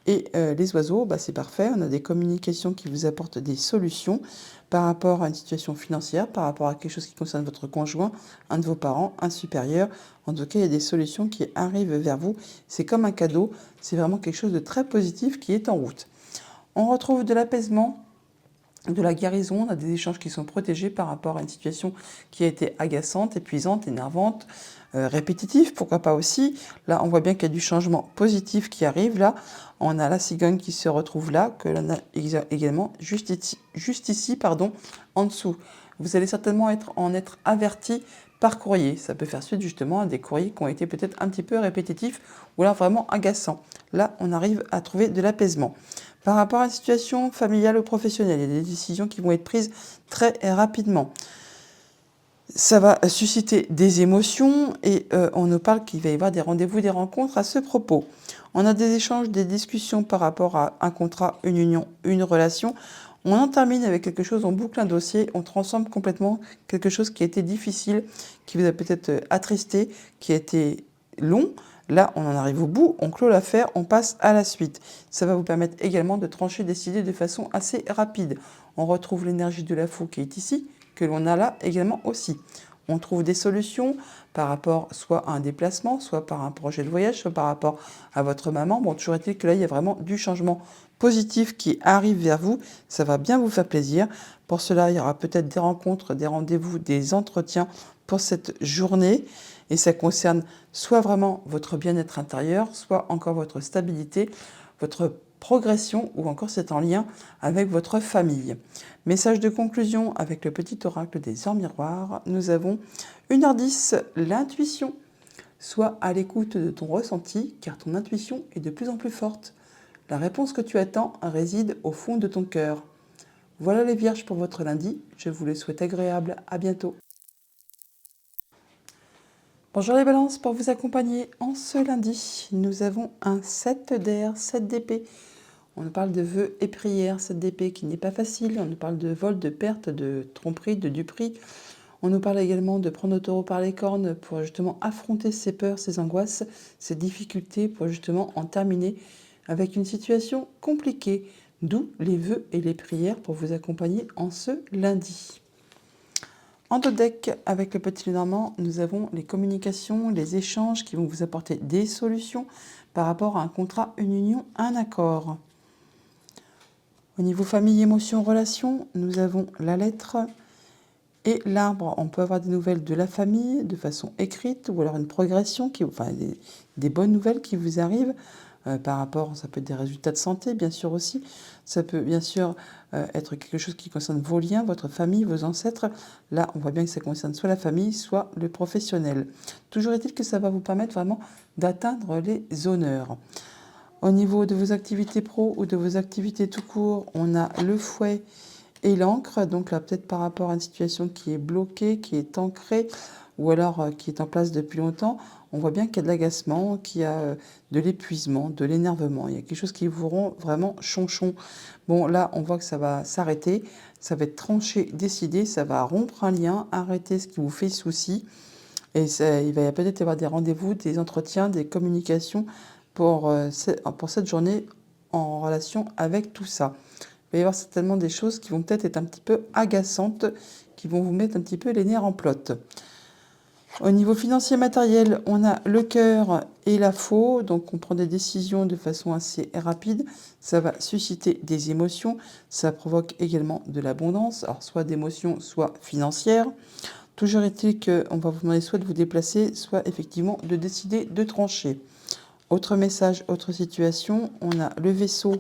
et les oiseaux, bah, c'est parfait. On a des communications qui vous apportent des solutions par rapport à une situation financière, par rapport à quelque chose qui concerne votre conjoint, un de vos parents, un supérieur. En tout cas, il y a des solutions qui arrivent vers vous. C'est comme un cadeau. C'est vraiment quelque chose de très positif qui est en route. On retrouve de l'apaisement, de la guérison. On a des échanges qui sont protégés par rapport à une situation qui a été agaçante, épuisante, énervante, répétitive, pourquoi pas aussi. Là, on voit bien qu'il y a du changement positif qui arrive. Là, on a la cigogne qui se retrouve là, que l'on a également juste ici, en dessous. Vous allez certainement en être averti par courrier. Ça peut faire suite justement à des courriers qui ont été peut-être un petit peu répétitifs ou là vraiment agaçants. Là, on arrive à trouver de l'apaisement. Par rapport à une situation familiale ou professionnelle, il y a des décisions qui vont être prises très rapidement. Ça va susciter des émotions et on nous parle qu'il va y avoir des rendez-vous, des rencontres à ce propos. On a des échanges, des discussions par rapport à un contrat, une union, une relation. On en termine avec quelque chose, on boucle un dossier, on transforme complètement quelque chose qui a été difficile, qui vous a peut-être attristé, qui a été long. Là, on en arrive au bout, on clôt l'affaire, on passe à la suite. Ça va vous permettre également de trancher, décider de façon assez rapide. On retrouve l'énergie de la fou qui est ici, que l'on a là également aussi. On trouve des solutions par rapport soit à un déplacement, soit par un projet de voyage, soit par rapport à votre maman. Bon, toujours est-il que là, il y a vraiment du changement positif qui arrive vers vous. Ça va bien vous faire plaisir. Pour cela, il y aura peut-être des rencontres, des rendez-vous, des entretiens pour cette journée. Et ça concerne soit vraiment votre bien-être intérieur, soit encore votre stabilité, votre progression, ou encore c'est en lien avec votre famille. Message de conclusion avec le petit oracle des heures miroirs. Nous avons 1h10, l'intuition. Sois à l'écoute de ton ressenti, car ton intuition est de plus en plus forte. La réponse que tu attends réside au fond de ton cœur. Voilà les vierges pour votre lundi. Je vous le souhaite agréable. À bientôt. Bonjour les balances, pour vous accompagner en ce lundi, nous avons un 7 d'air, 7 d'épée. On nous parle de vœux et prières, 7 d'épée qui n'est pas facile. On nous parle de vol, de perte, de tromperie, de duperie. On nous parle également de prendre le taureau par les cornes pour justement affronter ses peurs, ses angoisses, ses difficultés, pour justement en terminer avec une situation compliquée. D'où les vœux et les prières pour vous accompagner en ce lundi. En dos deck, avec le petit Lenormand, nous avons les communications, les échanges qui vont vous apporter des solutions par rapport à un contrat, une union, un accord. Au niveau famille, émotions, relations, nous avons la lettre et l'arbre. On peut avoir des nouvelles de la famille de façon écrite, ou alors une progression, enfin des bonnes nouvelles qui vous arrivent par rapport, ça peut être des résultats de santé bien sûr aussi, ça peut bien sûr être quelque chose qui concerne vos liens, votre famille, vos ancêtres. Là on voit bien que ça concerne soit la famille, soit le professionnel. Toujours est-il que ça va vous permettre vraiment d'atteindre les honneurs. Au niveau de vos activités pro ou de vos activités tout court, on a le fouet et l'encre. Donc là, peut-être par rapport à une situation qui est bloquée, qui est ancrée, ou alors qui est en place depuis longtemps, on voit bien qu'il y a de l'agacement, qu'il y a de l'épuisement, de l'énervement. Il y a quelque chose qui vous rend vraiment chonchon. Bon, là, on voit que ça va s'arrêter, ça va être tranché, décidé, ça va rompre un lien, arrêter ce qui vous fait souci. Et ça, il va peut-être y avoir des rendez-vous, des entretiens, des communications pour cette journée en relation avec tout ça. Il va y avoir certainement des choses qui vont peut-être être un petit peu agaçantes, qui vont vous mettre un petit peu les nerfs en plot. Au niveau financier matériel, on a le cœur et la faux, donc on prend des décisions de façon assez rapide. Ça va susciter des émotions, ça provoque également de l'abondance, alors soit d'émotions, soit financières. Toujours est-il qu'on va vous demander soit de vous déplacer, soit effectivement de décider de trancher. Autre message, autre situation, on a le vaisseau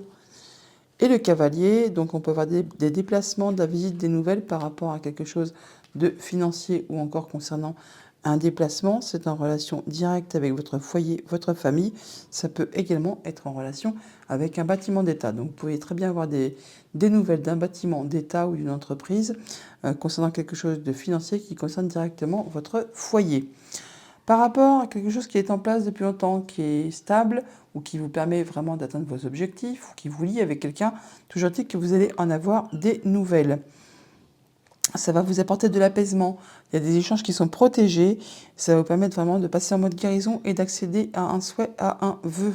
et le cavalier. Donc on peut avoir des déplacements, de la visite, des nouvelles par rapport à quelque chose de financier ou encore concernant un déplacement. C'est en relation directe avec votre foyer, votre famille. Ça peut également être en relation avec un bâtiment d'État. Donc vous pouvez très bien avoir des nouvelles d'un bâtiment d'État ou d'une entreprise concernant quelque chose de financier qui concerne directement votre foyer. Par rapport à quelque chose qui est en place depuis longtemps, qui est stable, ou qui vous permet vraiment d'atteindre vos objectifs, ou qui vous lie avec quelqu'un, toujours est-il que vous allez en avoir des nouvelles. Ça va vous apporter de l'apaisement. Il y a des échanges qui sont protégés. Ça va vous permettre vraiment de passer en mode guérison et d'accéder à un souhait, à un vœu.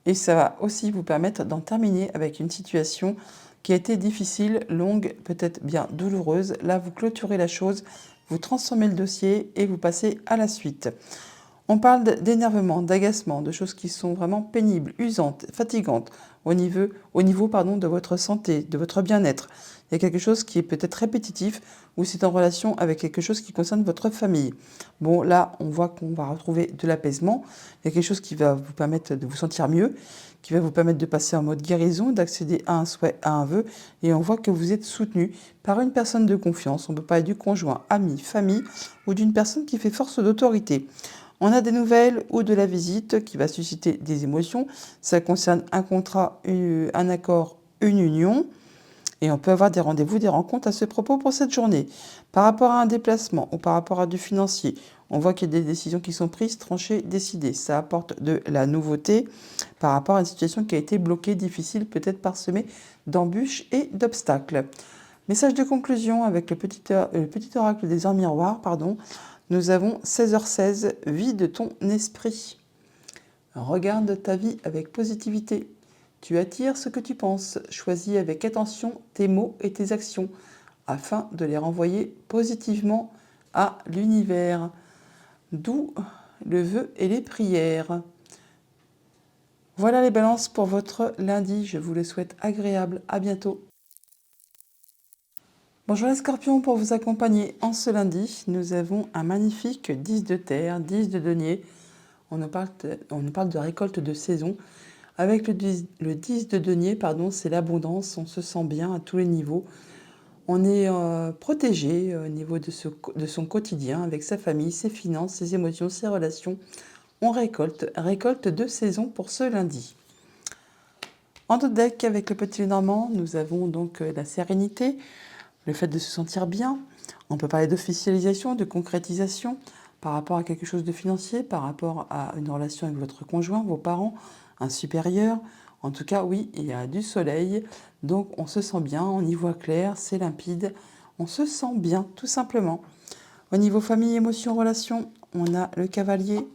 Et ça va aussi vous permettre d'en terminer avec une situation qui a été difficile, longue, peut-être bien douloureuse. Là, vous clôturez la chose, vous transformez le dossier et vous passez à la suite. On parle d'énervement, d'agacement, de choses qui sont vraiment pénibles, usantes, fatigantes au niveau de votre santé, de votre bien-être. Il y a quelque chose qui est peut-être répétitif ou c'est en relation avec quelque chose qui concerne votre famille. Bon, là, on voit qu'on va retrouver de l'apaisement. Il y a quelque chose qui va vous permettre de vous sentir mieux, qui va vous permettre de passer en mode guérison, d'accéder à un souhait, à un vœu. Et on voit que vous êtes soutenu par une personne de confiance. On peut parler du conjoint, ami, famille ou d'une personne qui fait force d'autorité. On a des nouvelles ou de la visite qui va susciter des émotions. Ça concerne un contrat, un accord, une union. Et on peut avoir des rendez-vous, des rencontres à ce propos pour cette journée. Par rapport à un déplacement ou par rapport à du financier, on voit qu'il y a des décisions qui sont prises, tranchées, décidées. Ça apporte de la nouveauté par rapport à une situation qui a été bloquée, difficile, peut-être parsemée d'embûches et d'obstacles. Message de conclusion avec le petit oracle des heures miroirs, pardon. Nous avons 16h16, vide ton esprit. Regarde ta vie avec positivité. Tu attires ce que tu penses. Choisis avec attention tes mots et tes actions afin de les renvoyer positivement à l'univers. D'où le vœu et les prières. Voilà les balances pour votre lundi. Je vous le souhaite agréable. À bientôt. Bonjour les scorpions, pour vous accompagner en ce lundi, nous avons un magnifique 10 de terre, 10 de denier. On nous parle de récolte de saison. Avec le 10 de denier, pardon, c'est l'abondance, on se sent bien à tous les niveaux. On est protégé au niveau de son quotidien, avec sa famille, ses finances, ses émotions, ses relations. On récolte de saison pour ce lundi. En dos de deck, avec le petit Normand, nous avons donc la sérénité, le fait de se sentir bien. On peut parler d'officialisation, de concrétisation par rapport à quelque chose de financier, par rapport à une relation avec votre conjoint, vos parents, un supérieur. En tout cas, oui, il y a du soleil, donc on se sent bien, on y voit clair, c'est limpide, on se sent bien, tout simplement. Au niveau famille, émotions, relations, on a le cavalier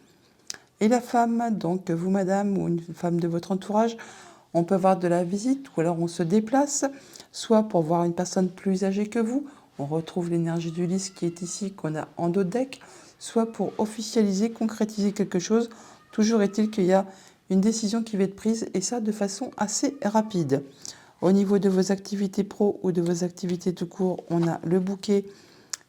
et la femme, donc vous, madame, ou une femme de votre entourage. On peut avoir de la visite, ou alors on se déplace, soit pour voir une personne plus âgée que vous, on retrouve l'énergie du lys qui est ici, qu'on a en dos de deck, soit pour officialiser, concrétiser quelque chose. Toujours est-il qu'il y a une décision qui va être prise, et ça de façon assez rapide. Au niveau de vos activités pro ou de vos activités tout court, on a le bouquet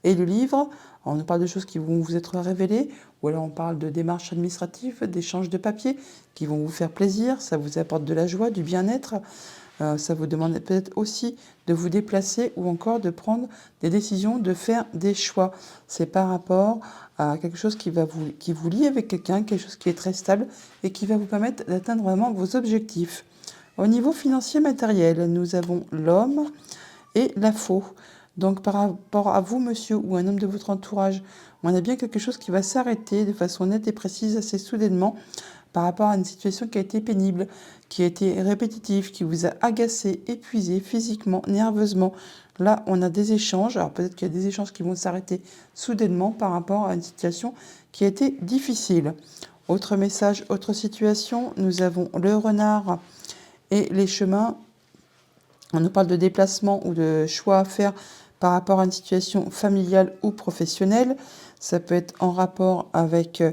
et le livre. On nous parle de choses qui vont vous être révélées, ou alors on parle de démarches administratives, d'échanges de papiers qui vont vous faire plaisir, ça vous apporte de la joie, du bien-être. Ça vous demande peut-être aussi de vous déplacer ou encore de prendre des décisions, de faire des choix. C'est par rapport à quelque chose qui vous lie avec quelqu'un, quelque chose qui est très stable et qui va vous permettre d'atteindre vraiment vos objectifs. Au niveau financier matériel, nous avons l'homme et la faux. Donc par rapport à vous, monsieur, ou un homme de votre entourage, on a bien quelque chose qui va s'arrêter de façon nette et précise assez soudainement par rapport à une situation qui a été pénible, qui a été répétitive, qui vous a agacé, épuisé physiquement, nerveusement. Là, on a des échanges. Alors peut-être qu'il y a des échanges qui vont s'arrêter soudainement par rapport à une situation qui a été difficile. Autre message, autre situation, nous avons le renard et les chemins. On nous parle de déplacement ou de choix à faire par rapport à une situation familiale ou professionnelle. Ça peut être en rapport avec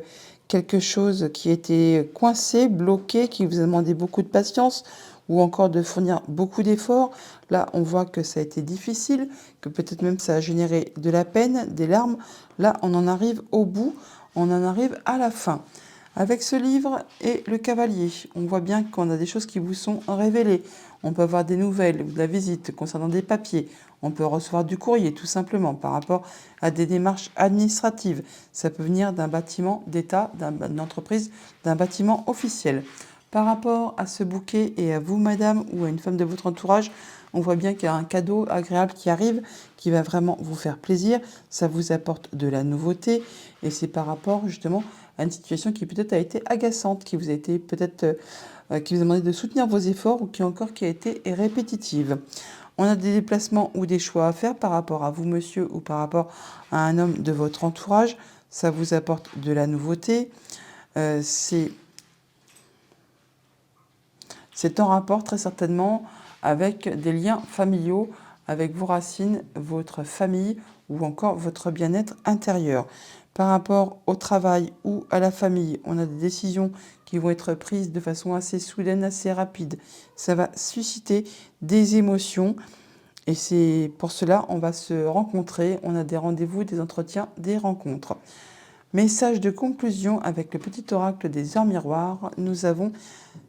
quelque chose qui était coincé, bloqué, qui vous a demandé beaucoup de patience ou encore de fournir beaucoup d'efforts. Là, on voit que ça a été difficile, que peut-être même ça a généré de la peine, des larmes. Là, on en arrive au bout, on en arrive à la fin. Avec ce livre et le cavalier, on voit bien qu'on a des choses qui vous sont révélées. On peut avoir des nouvelles ou de la visite concernant des papiers. On peut recevoir du courrier tout simplement par rapport à des démarches administratives. Ça peut venir d'un bâtiment d'État, d'une entreprise, d'un bâtiment officiel. Par rapport à ce bouquet et à vous, madame, ou à une femme de votre entourage, on voit bien qu'il y a un cadeau agréable qui arrive, qui va vraiment vous faire plaisir. Ça vous apporte de la nouveauté et c'est par rapport justement à une situation qui peut-être a été agaçante, qui vous a été peut-être qui vous a demandé de soutenir vos efforts ou qui a été répétitive. On a des déplacements ou des choix à faire par rapport à vous, monsieur, ou par rapport à un homme de votre entourage. Ça vous apporte de la nouveauté. C'est en rapport très certainement avec des liens familiaux, avec vos racines, votre famille ou encore votre bien-être intérieur. Par rapport au travail ou à la famille, on a des décisions qui vont être prises de façon assez soudaine, assez rapide. Ça va susciter des émotions et c'est pour cela on va se rencontrer. On a des rendez-vous, des entretiens, des rencontres. Message de conclusion avec le petit oracle des heures miroirs. Nous avons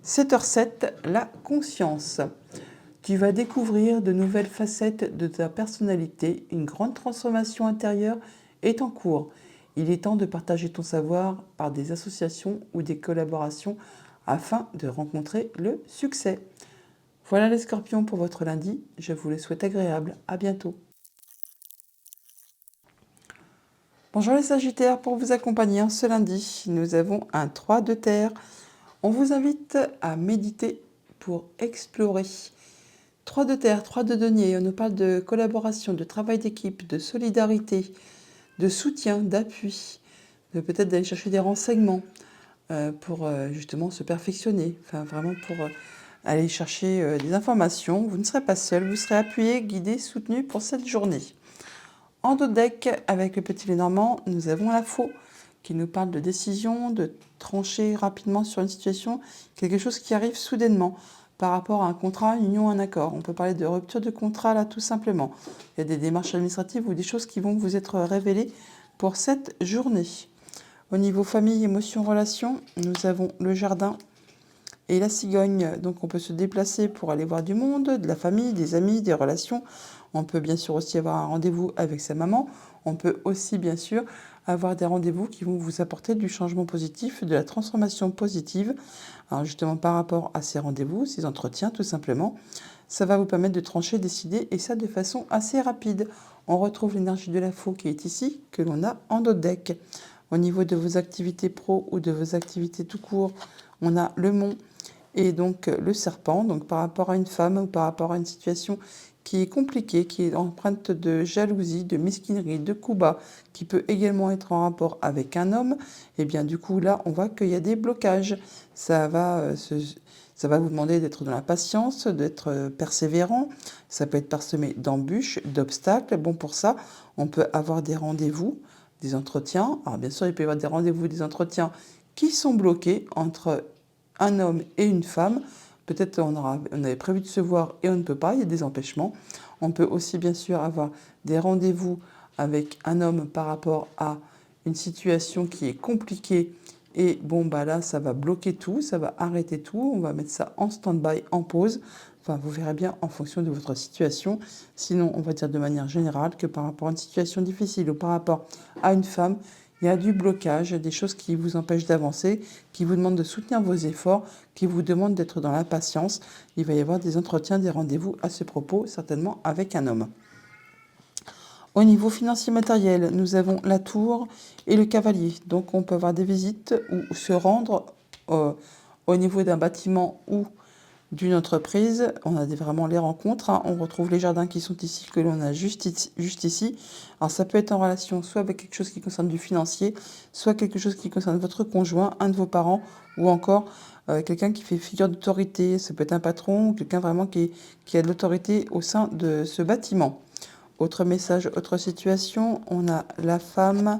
7h07, la conscience. Tu vas découvrir de nouvelles facettes de ta personnalité. Une grande transformation intérieure est en cours. Il est temps de partager ton savoir par des associations ou des collaborations afin de rencontrer le succès. Voilà les scorpions pour votre lundi. Je vous le souhaite agréable. À bientôt. Bonjour les sagittaires, pour vous accompagner ce lundi, nous avons un 3 de terre. On vous invite à méditer pour explorer. 3 de terre, 3 de denier, on nous parle de collaboration, de travail d'équipe, de solidarité, de soutien, d'appui, de peut-être d'aller chercher des renseignements pour justement se perfectionner, enfin vraiment pour aller chercher des informations. Vous ne serez pas seul, vous serez appuyé, guidé, soutenu pour cette journée. En dos de deck, avec le petit Lénormand, nous avons la faux qui nous parle de décision, de trancher rapidement sur une situation, quelque chose qui arrive soudainement. par rapport à un contrat, une union, un accord. On peut parler de rupture de contrat là tout simplement. Il y a des démarches administratives ou des choses qui vont vous être révélées pour cette journée. Au niveau famille, émotions, relations, nous avons le jardin et la cigogne. Donc on peut se déplacer pour aller voir du monde, de la famille, des amis, des relations. On peut bien sûr aussi avoir un rendez-vous avec sa maman. On peut aussi bien sûr avoir des rendez-vous qui vont vous apporter du changement positif, de la transformation positive. Alors justement par rapport à ces rendez-vous, ces entretiens tout simplement, ça va vous permettre de trancher, décider et ça de façon assez rapide. On retrouve l'énergie de la faux qui est ici, que l'on a en dos de deck. Au niveau de vos activités pro ou de vos activités tout court, on a le mont et donc le serpent. Donc par rapport à une femme ou par rapport à une situation qui est compliquée, qui est empreinte de jalousie, de mesquinerie, de coups bas, qui peut également être en rapport avec un homme, et bien du coup là on voit qu'il y a des blocages. Ça va vous demander d'être dans la patience, d'être persévérant. Ça peut être parsemé d'embûches, d'obstacles. Bon, pour ça, on peut avoir des rendez-vous, des entretiens. Alors bien sûr, il peut y avoir des rendez-vous, des entretiens qui sont bloqués entre un homme et une femme. Peut-être on avait prévu de se voir et on ne peut pas, il y a des empêchements. On peut aussi bien sûr avoir des rendez-vous avec un homme par rapport à une situation qui est compliquée. Et bon, bah là, ça va bloquer tout, ça va arrêter tout. On va mettre ça en stand-by, en pause. Enfin, vous verrez bien en fonction de votre situation. Sinon, on va dire de manière générale que par rapport à une situation difficile ou par rapport à une femme, il y a du blocage, des choses qui vous empêchent d'avancer, qui vous demandent de soutenir vos efforts, qui vous demandent d'être dans la patience. Il va y avoir des entretiens, des rendez-vous à ce propos, certainement avec un homme. Au niveau financier matériel, nous avons la tour et le cavalier. Donc on peut avoir des visites ou se rendre au niveau d'un bâtiment ou d'une entreprise. On a vraiment les rencontres. On retrouve les jardins qui sont ici, que l'on a juste ici. Alors ça peut être en relation soit avec quelque chose qui concerne du financier, soit quelque chose qui concerne votre conjoint, un de vos parents, ou encore quelqu'un qui fait figure d'autorité. Ça peut être un patron ou quelqu'un vraiment qui a de l'autorité au sein de ce bâtiment. Autre message, autre situation, on a la femme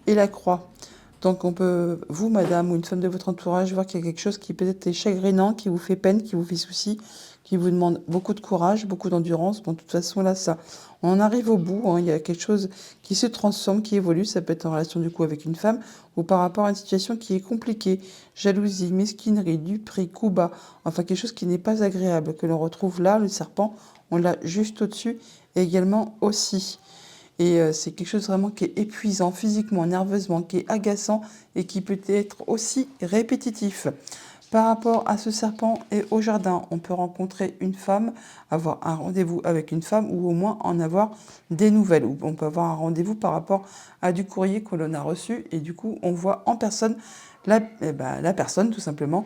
et la croix. Donc on peut, vous, madame, ou une femme de votre entourage, voir qu'il y a quelque chose qui peut-être est chagrinant, qui vous fait peine, qui vous fait souci, qui vous demande beaucoup de courage, beaucoup d'endurance. Bon, de toute façon, là, ça, on en arrive au bout. Il y a quelque chose qui se transforme, qui évolue. Ça peut être en relation du coup avec une femme ou par rapport à une situation qui est compliquée. Jalousie, mesquinerie, duperie, coup bas. Enfin, quelque chose qui n'est pas agréable, que l'on retrouve là, le serpent, on l'a juste au-dessus, et également aussi. Et c'est quelque chose vraiment qui est épuisant physiquement, nerveusement, qui est agaçant et qui peut être aussi répétitif. Par rapport à ce serpent et au jardin, on peut rencontrer une femme, avoir un rendez-vous avec une femme ou au moins en avoir des nouvelles. Ou on peut avoir un rendez-vous par rapport à du courrier que l'on a reçu et du coup on voit en personne la personne tout simplement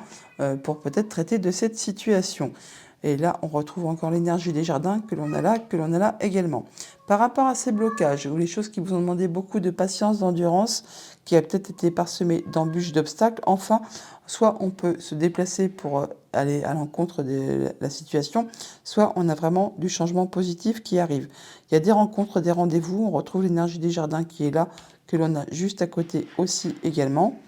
pour peut-être traiter de cette situation. Et là, on retrouve encore l'énergie des jardins que l'on a là également. Par rapport à ces blocages ou les choses qui vous ont demandé beaucoup de patience, d'endurance, qui a peut-être été parsemé d'embûches, d'obstacles, enfin, soit on peut se déplacer pour aller à l'encontre de la situation, soit on a vraiment du changement positif qui arrive. Il y a des rencontres, des rendez-vous, on retrouve l'énergie des jardins qui est là, que l'on a juste à côté aussi également.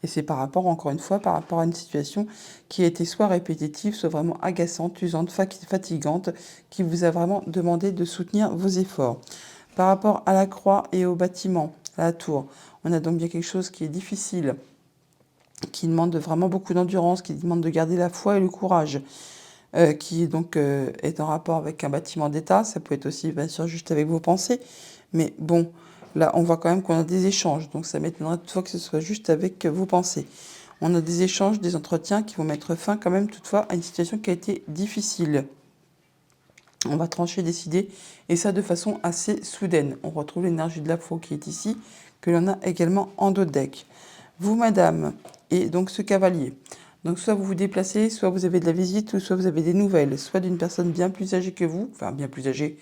Et c'est par rapport, encore une fois, par rapport à une situation qui a été soit répétitive, soit vraiment agaçante, usante, fatigante, qui vous a vraiment demandé de soutenir vos efforts. Par rapport à la croix et au bâtiment, à la tour, on a donc bien quelque chose qui est difficile, qui demande vraiment beaucoup d'endurance, qui demande de garder la foi et le courage, qui donc est en rapport avec un bâtiment d'État. Ça peut être aussi, bien sûr, juste avec vos pensées. Mais bon, là, on voit quand même qu'on a des échanges. Donc, ça m'étonnerait toutefois que ce soit juste avec vos pensées. On a des échanges, des entretiens qui vont mettre fin quand même toutefois à une situation qui a été difficile. On va trancher, décider, et ça de façon assez soudaine. On retrouve l'énergie de la faux qui est ici, que l'on a également en dos de deck. Vous, madame, et donc ce cavalier. Donc soit vous vous déplacez, soit vous avez de la visite, ou soit vous avez des nouvelles, soit d'une personne bien plus âgée que vous, enfin bien plus âgée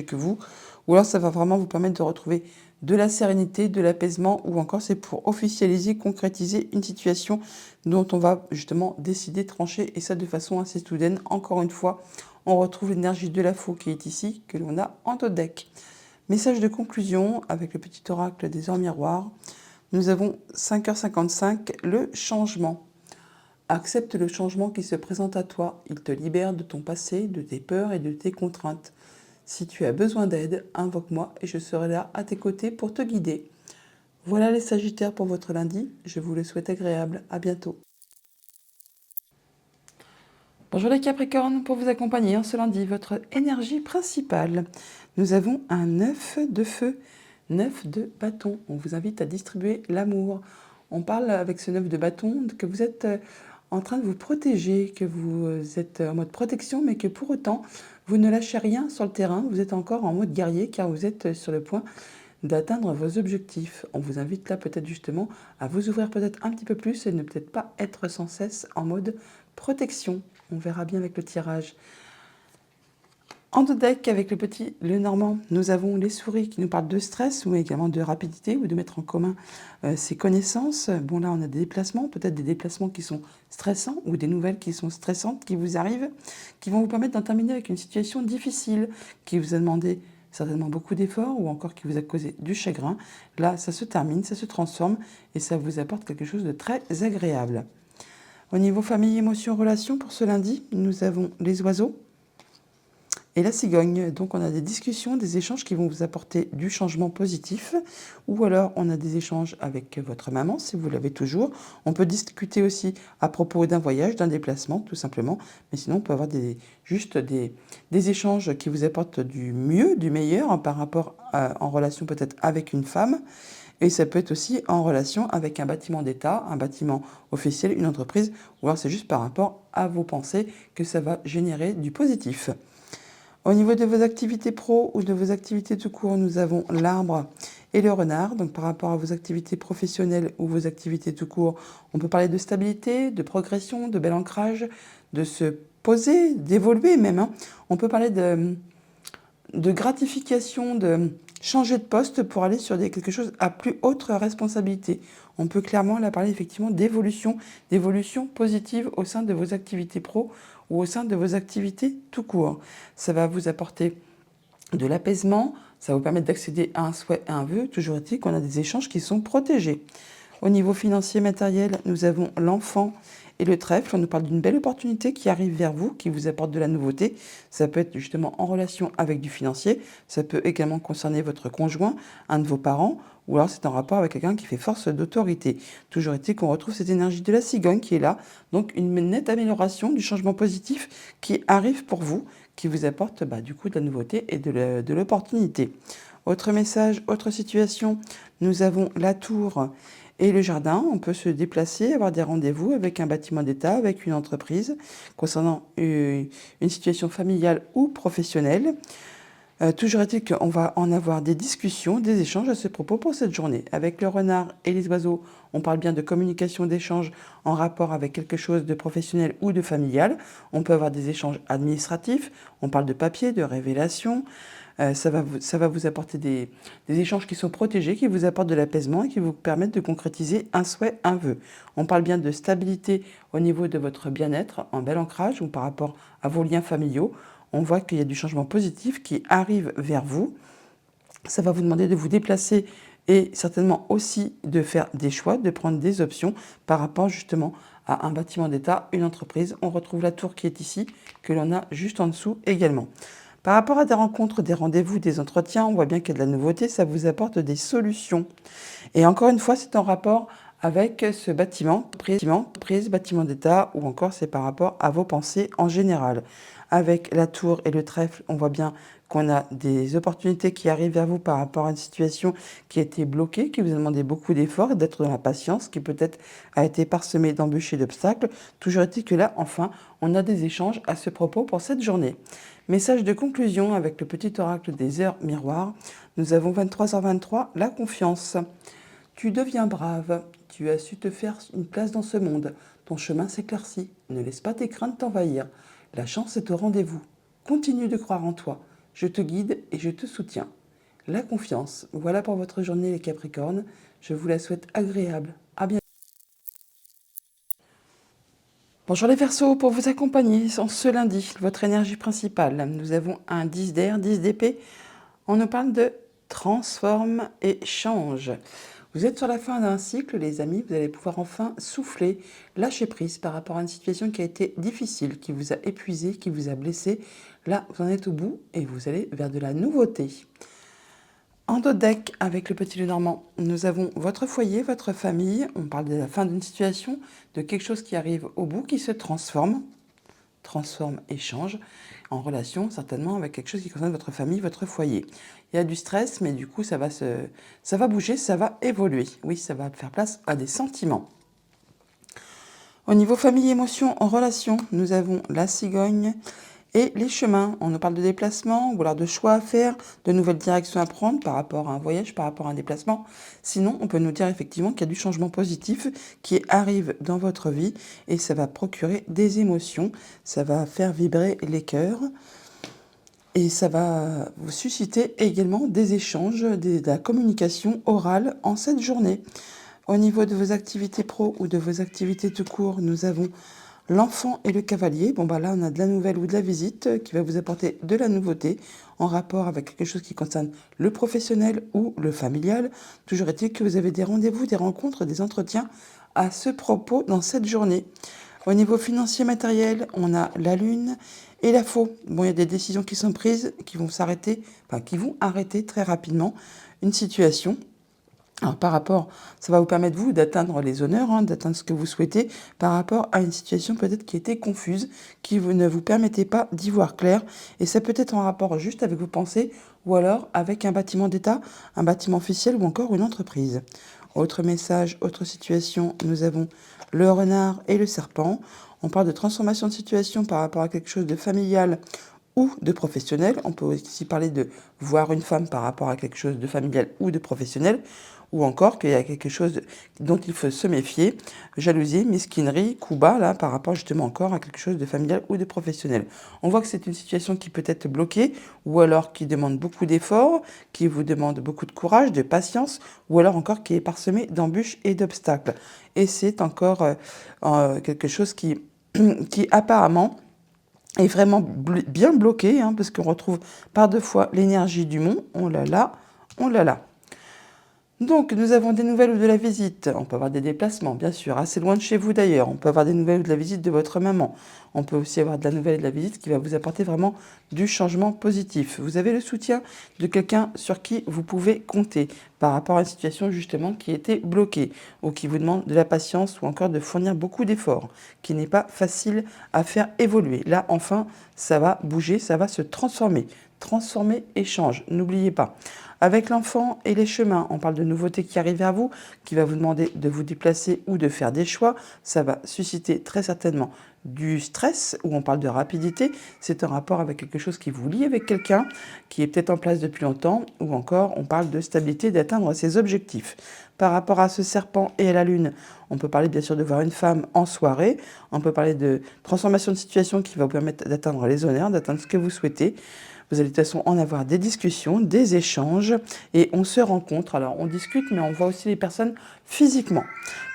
que vous, ou alors ça va vraiment vous permettre de retrouver de la sérénité, de l'apaisement, ou encore c'est pour officialiser, concrétiser une situation dont on va justement décider, trancher, et ça de façon assez soudaine. Encore une fois, on retrouve l'énergie de la faux qui est ici, que l'on a en dos de deck. Message de conclusion avec le petit oracle des heures miroirs. Nous avons 5h55, le changement. Accepte le changement qui se présente à toi. Il te libère de ton passé, de tes peurs et de tes contraintes. Si tu as besoin d'aide, invoque-moi et je serai là à tes côtés pour te guider. Voilà les Sagittaires pour votre lundi. Je vous le souhaite agréable. À bientôt. Bonjour les Capricornes, pour vous accompagner en ce lundi, votre énergie principale. Nous avons un 9 de feu, 9 de bâton. On vous invite à distribuer l'amour. On parle avec ce 9 de bâton que vous êtes en train de vous protéger, que vous êtes en mode protection, mais que pour autant, vous ne lâchez rien sur le terrain. Vous êtes encore en mode guerrier car vous êtes sur le point d'atteindre vos objectifs. On vous invite là peut-être justement à vous ouvrir peut-être un petit peu plus et ne peut-être pas être sans cesse en mode protection. On verra bien avec le tirage. En deux decks, avec le normand, nous avons les souris qui nous parlent de stress ou également de rapidité ou de mettre en commun ses connaissances. Bon, là, on a des déplacements, peut-être des déplacements qui sont stressants ou des nouvelles qui sont stressantes qui vous arrivent, qui vont vous permettre d'en terminer avec une situation difficile qui vous a demandé certainement beaucoup d'efforts ou encore qui vous a causé du chagrin. Là, ça se termine, ça se transforme et ça vous apporte quelque chose de très agréable. Au niveau famille, émotions, relations, pour ce lundi, nous avons les oiseaux et la cigogne. Donc on a des discussions, des échanges qui vont vous apporter du changement positif. Ou alors on a des échanges avec votre maman, si vous l'avez toujours. On peut discuter aussi à propos d'un voyage, d'un déplacement, tout simplement. Mais sinon, on peut avoir juste des échanges qui vous apportent du mieux, du meilleur par rapport en relation peut-être avec une femme. Et ça peut être aussi en relation avec un bâtiment d'État, un bâtiment officiel, une entreprise, ou alors c'est juste par rapport à vos pensées que ça va générer du positif. Au niveau de vos activités pro ou de vos activités tout court, nous avons l'arbre et le renard. Donc par rapport à vos activités professionnelles ou vos activités tout court, on peut parler de stabilité, de progression, de bel ancrage, de se poser, d'évoluer même. On peut parler de gratification, de changer de poste pour aller sur quelque chose à plus haute responsabilité. On peut clairement là parler effectivement d'évolution positive au sein de vos activités pro ou au sein de vos activités tout court. Ça va vous apporter de l'apaisement, ça va vous permettre d'accéder à un souhait, à un vœu. Toujours est-il qu'on a des échanges qui sont protégés. Au niveau financier matériel, nous avons l'enfant et le trèfle. On nous parle d'une belle opportunité qui arrive vers vous, qui vous apporte de la nouveauté. Ça peut être justement en relation avec du financier. Ça peut également concerner votre conjoint, un de vos parents, ou alors c'est en rapport avec quelqu'un qui fait force d'autorité. Toujours est-il qu'on retrouve cette énergie de la cigogne qui est là. Donc une nette amélioration du changement positif qui arrive pour vous, qui vous apporte du coup de la nouveauté et de l'opportunité. Autre message, autre situation, nous avons la tour et le jardin. On peut se déplacer, avoir des rendez-vous avec un bâtiment d'État, avec une entreprise, concernant une situation familiale ou professionnelle. Toujours est-il qu'on va en avoir des discussions, des échanges à ce propos pour cette journée. Avec le renard et les oiseaux, on parle bien de communication, d'échanges en rapport avec quelque chose de professionnel ou de familial. On peut avoir des échanges administratifs, on parle de papier, de révélation. Ça va vous apporter des échanges qui sont protégés, qui vous apportent de l'apaisement et qui vous permettent de concrétiser un souhait, un vœu. On parle bien de stabilité au niveau de votre bien-être, en bel ancrage ou par rapport à vos liens familiaux. On voit qu'il y a du changement positif qui arrive vers vous. Ça va vous demander de vous déplacer et certainement aussi de faire des choix, de prendre des options par rapport justement à un bâtiment d'État, une entreprise. On retrouve la tour qui est ici, que l'on a juste en dessous également. Par rapport à des rencontres, des rendez-vous, des entretiens, on voit bien qu'il y a de la nouveauté, ça vous apporte des solutions. Et encore une fois, c'est en rapport avec ce bâtiment d'État, ou encore c'est par rapport à vos pensées en général. Avec la tour et le trèfle, on voit bien qu'on a des opportunités qui arrivent vers vous par rapport à une situation qui a été bloquée, qui vous a demandé beaucoup d'efforts et d'être dans la patience, qui peut-être a été parsemée d'embûches et d'obstacles. Toujours est-il que là, enfin, on a des échanges à ce propos pour cette journée. Message de conclusion avec le petit oracle des heures miroirs. Nous avons 23h23, la confiance. Tu deviens brave, tu as su te faire une place dans ce monde. Ton chemin s'éclaircit, ne laisse pas tes craintes t'envahir. La chance est au rendez-vous. Continue de croire en toi. Je te guide et je te soutiens. La confiance. Voilà pour votre journée les Capricornes. Je vous la souhaite agréable. À bientôt. Bonjour les Verseaux, pour vous accompagner en ce lundi, votre énergie principale. Nous avons un 10 d'air, 10 d'épée. On nous parle de transforme et change. Vous êtes sur la fin d'un cycle, les amis, vous allez pouvoir enfin souffler, lâcher prise par rapport à une situation qui a été difficile, qui vous a épuisé, qui vous a blessé. Là, vous en êtes au bout et vous allez vers de la nouveauté. En dos de deck, avec le petit Lenormand, nous avons votre foyer, votre famille. On parle de la fin d'une situation, de quelque chose qui arrive au bout, qui se transforme et change en relation certainement avec quelque chose qui concerne votre famille, votre foyer. Il y a du stress, mais du coup, ça va bouger, ça va évoluer. Oui, ça va faire place à des sentiments. Au niveau famille, émotion, en relation, nous avons la cigogne et les chemins. On nous parle de déplacement, ou alors de choix à faire, de nouvelles directions à prendre par rapport à un voyage, par rapport à un déplacement. Sinon, on peut nous dire effectivement qu'il y a du changement positif qui arrive dans votre vie et ça va procurer des émotions, ça va faire vibrer les cœurs. Et ça va vous susciter également des échanges, de la communication orale en cette journée. Au niveau de vos activités pro ou de vos activités tout court, nous avons l'enfant et le cavalier. Bon, là, on a de la nouvelle ou de la visite qui va vous apporter de la nouveauté en rapport avec quelque chose qui concerne le professionnel ou le familial. Toujours est-il que vous avez des rendez-vous, des rencontres, des entretiens à ce propos dans cette journée. Au niveau financier matériel, on a la lune et la faux. Bon, il y a des décisions qui sont prises, qui vont arrêter très rapidement une situation. Alors par rapport, ça va vous permettre vous d'atteindre les honneurs, d'atteindre ce que vous souhaitez par rapport à une situation peut-être qui était confuse, qui ne vous permettait pas d'y voir clair. Et ça peut être en rapport juste avec vos pensées ou alors avec un bâtiment d'État, un bâtiment officiel ou encore une entreprise. Autre message, autre situation, nous avons le renard et le serpent. On parle de transformation de situation par rapport à quelque chose de familial ou de professionnel. On peut aussi parler de voir une femme par rapport à quelque chose de familial ou de professionnel, ou encore qu'il y a quelque chose dont il faut se méfier, jalousie, mesquinerie, coup bas, là, par rapport justement encore à quelque chose de familial ou de professionnel. On voit que c'est une situation qui peut être bloquée, ou alors qui demande beaucoup d'efforts, qui vous demande beaucoup de courage, de patience, ou alors encore qui est parsemée d'embûches et d'obstacles. Et c'est encore quelque chose qui apparemment est vraiment bien bloqué, parce qu'on retrouve par deux fois l'énergie du mont. On l'a là, on l'a là. Donc, nous avons des nouvelles ou de la visite. On peut avoir des déplacements, bien sûr, assez loin de chez vous d'ailleurs. On peut avoir des nouvelles ou de la visite de votre maman. On peut aussi avoir de la nouvelle et de la visite qui va vous apporter vraiment du changement positif. Vous avez le soutien de quelqu'un sur qui vous pouvez compter par rapport à une situation justement qui était bloquée ou qui vous demande de la patience ou encore de fournir beaucoup d'efforts, qui n'est pas facile à faire évoluer. Là, enfin, ça va bouger, ça va se transformer. Transformer et change, n'oubliez pas. Avec l'enfant et les chemins, on parle de nouveautés qui arrivent à vous, qui va vous demander de vous déplacer ou de faire des choix. Ça va susciter très certainement du stress, où on parle de rapidité. C'est un rapport avec quelque chose qui vous lie avec quelqu'un, qui est peut-être en place depuis longtemps, ou encore on parle de stabilité, d'atteindre ses objectifs. Par rapport à ce serpent et à la lune, on peut parler bien sûr de voir une femme en soirée, on peut parler de transformation de situation qui va vous permettre d'atteindre les honneurs, d'atteindre ce que vous souhaitez. Vous allez de toute façon en avoir des discussions, des échanges et on se rencontre. Alors on discute mais on voit aussi les personnes physiquement.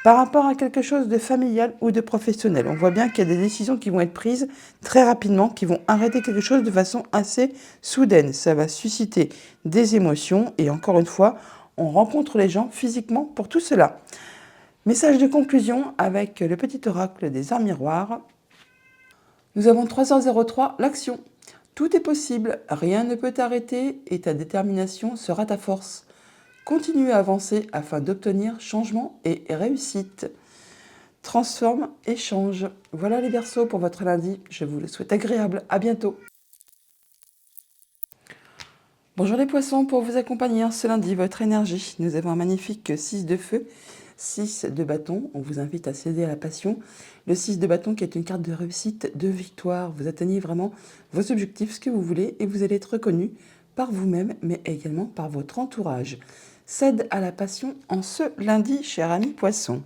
Par rapport à quelque chose de familial ou de professionnel, on voit bien qu'il y a des décisions qui vont être prises très rapidement, qui vont arrêter quelque chose de façon assez soudaine. Ça va susciter des émotions et encore une fois, on rencontre les gens physiquement pour tout cela. Message de conclusion avec le petit oracle des arts miroirs. Nous avons 3h03, l'action. Tout est possible, rien ne peut t'arrêter et ta détermination sera ta force. Continue à avancer afin d'obtenir changement et réussite. Transforme et change. Voilà les Verseaux pour votre lundi. Je vous le souhaite agréable. À bientôt. Bonjour les Poissons, pour vous accompagner ce lundi, votre énergie. Nous avons un magnifique 6 de feu, 6 de bâton. On vous invite à céder à la passion. Le 6 de bâton qui est une carte de réussite, de victoire. Vous atteignez vraiment vos objectifs, ce que vous voulez, et vous allez être reconnu par vous-même, mais également par votre entourage. Cède à la passion en ce lundi, cher ami Poisson.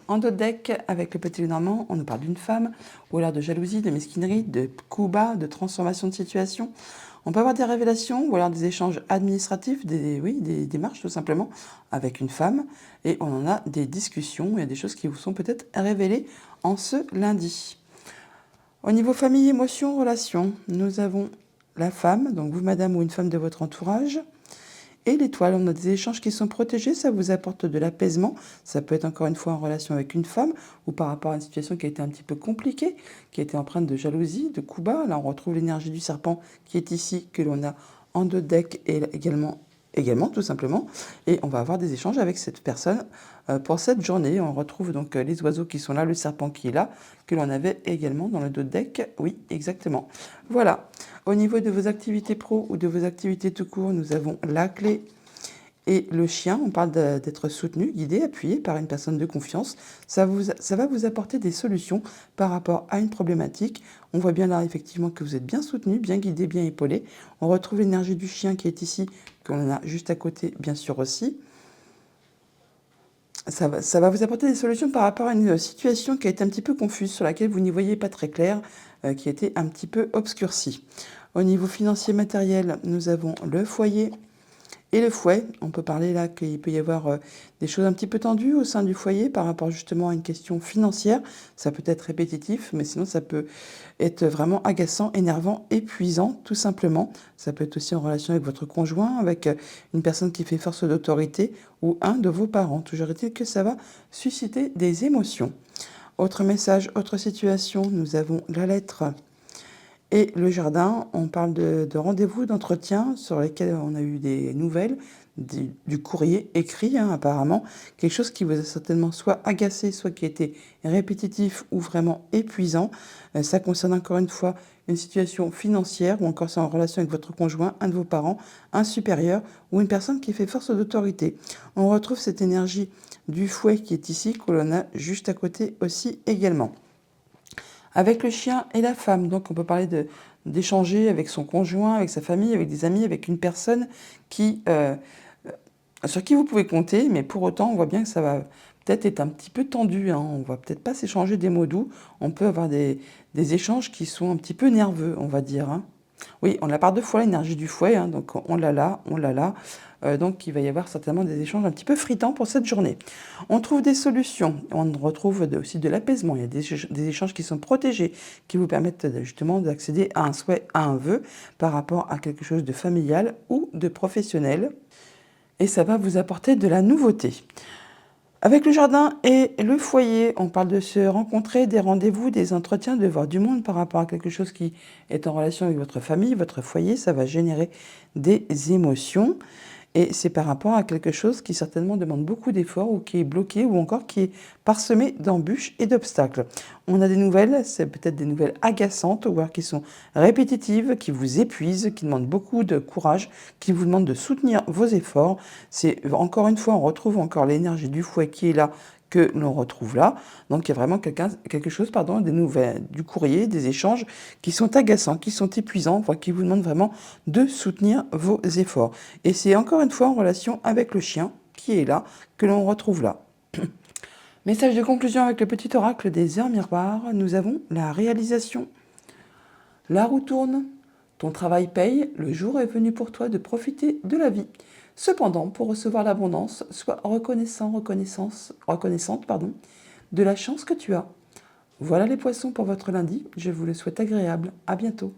En dos de deck, avec le petit Lenormand, on nous parle d'une femme, ou alors de jalousie, de mesquinerie, de coups bas, de transformation de situation. On peut avoir des révélations ou alors des échanges administratifs, des démarches tout simplement, avec une femme. Et on en a des discussions, il y a des choses qui vous sont peut-être révélées en ce lundi. Au niveau famille, émotions, relations, nous avons la femme, donc vous madame ou une femme de votre entourage, Et l'étoile, on a des échanges qui sont protégés, ça vous apporte de l'apaisement. Ça peut être encore une fois en relation avec une femme ou par rapport à une situation qui a été un petit peu compliquée, qui a été empreinte de jalousie, de coups bas. Là, on retrouve l'énergie du serpent qui est ici, que l'on a en 2 decks et également tout simplement. Et on va avoir des échanges avec cette personne pour cette journée. On retrouve donc les oiseaux qui sont là, le serpent qui est là, que l'on avait également dans le 2 deck. Oui, exactement. Voilà. Au niveau de vos activités pro ou de vos activités tout court, nous avons la clé et le chien. On parle d'être soutenu, guidé, appuyé par une personne de confiance. Ça va vous apporter des solutions par rapport à une problématique. On voit bien là effectivement que vous êtes bien soutenu, bien guidé, bien épaulé. On retrouve l'énergie du chien qui est ici, qu'on a juste à côté bien sûr aussi. Ça va vous apporter des solutions par rapport à une situation qui a été un petit peu confuse, sur laquelle vous n'y voyez pas très clair, qui a été un petit peu obscurcie. Au niveau financier matériel, nous avons le foyer et le fouet. On peut parler là qu'il peut y avoir des choses un petit peu tendues au sein du foyer par rapport justement à une question financière. Ça peut être répétitif, mais sinon ça peut être vraiment agaçant, énervant, épuisant, tout simplement. Ça peut être aussi en relation avec votre conjoint, avec une personne qui fait force d'autorité ou un de vos parents. Toujours est-il que ça va susciter des émotions. Autre message, autre situation, nous avons la lettre et le jardin. On parle de rendez-vous, d'entretien sur lesquels on a eu des nouvelles, du courrier écrit apparemment, quelque chose qui vous a certainement soit agacé, soit qui a été répétitif ou vraiment épuisant. Ça concerne encore une fois une situation financière ou encore c'est en relation avec votre conjoint, un de vos parents, un supérieur ou une personne qui fait force d'autorité. On retrouve cette énergie du fouet qui est ici, que l'on a juste à côté aussi également. Avec le chien et la femme, donc on peut parler d'échanger avec son conjoint, avec sa famille, avec des amis, avec une personne sur qui vous pouvez compter, mais pour autant, on voit bien que ça va peut-être être un petit peu tendu. On va peut-être pas s'échanger des mots doux. On peut avoir des échanges qui sont un petit peu nerveux, on va dire. Oui, on a par 2 fois l'énergie du fouet, donc on l'a là, on l'a là. Donc il va y avoir certainement des échanges un petit peu fritants pour cette journée. On trouve des solutions, on retrouve aussi de l'apaisement. Il y a des échanges qui sont protégés, qui vous permettent justement d'accéder à un souhait, à un vœu, par rapport à quelque chose de familial ou de professionnel. Et ça va vous apporter de la nouveauté. Avec le jardin et le foyer, on parle de se rencontrer, des rendez-vous, des entretiens, de voir du monde par rapport à quelque chose qui est en relation avec votre famille, votre foyer. Ça va générer des émotions. Et c'est par rapport à quelque chose qui certainement demande beaucoup d'efforts ou qui est bloqué ou encore qui est parsemé d'embûches et d'obstacles. On a des nouvelles, c'est peut-être des nouvelles agaçantes ou alors qui sont répétitives, qui vous épuisent, qui demandent beaucoup de courage, qui vous demandent de soutenir vos efforts. C'est encore une fois, on retrouve encore l'énergie du fouet qui est là, que l'on retrouve là. Donc il y a vraiment quelque chose, des nouvelles, du courrier, des échanges qui sont agaçants, qui sont épuisants, enfin, qui vous demandent vraiment de soutenir vos efforts. Et c'est encore une fois en relation avec le chien qui est là, que l'on retrouve là. Message de conclusion avec le petit oracle des heures miroirs. Nous avons la réalisation. La roue tourne. Ton travail paye. Le jour est venu pour toi de profiter de la vie. Cependant, pour recevoir l'abondance, sois reconnaissante, de la chance que tu as. Voilà les poissons pour votre lundi. Je vous le souhaite agréable. À bientôt.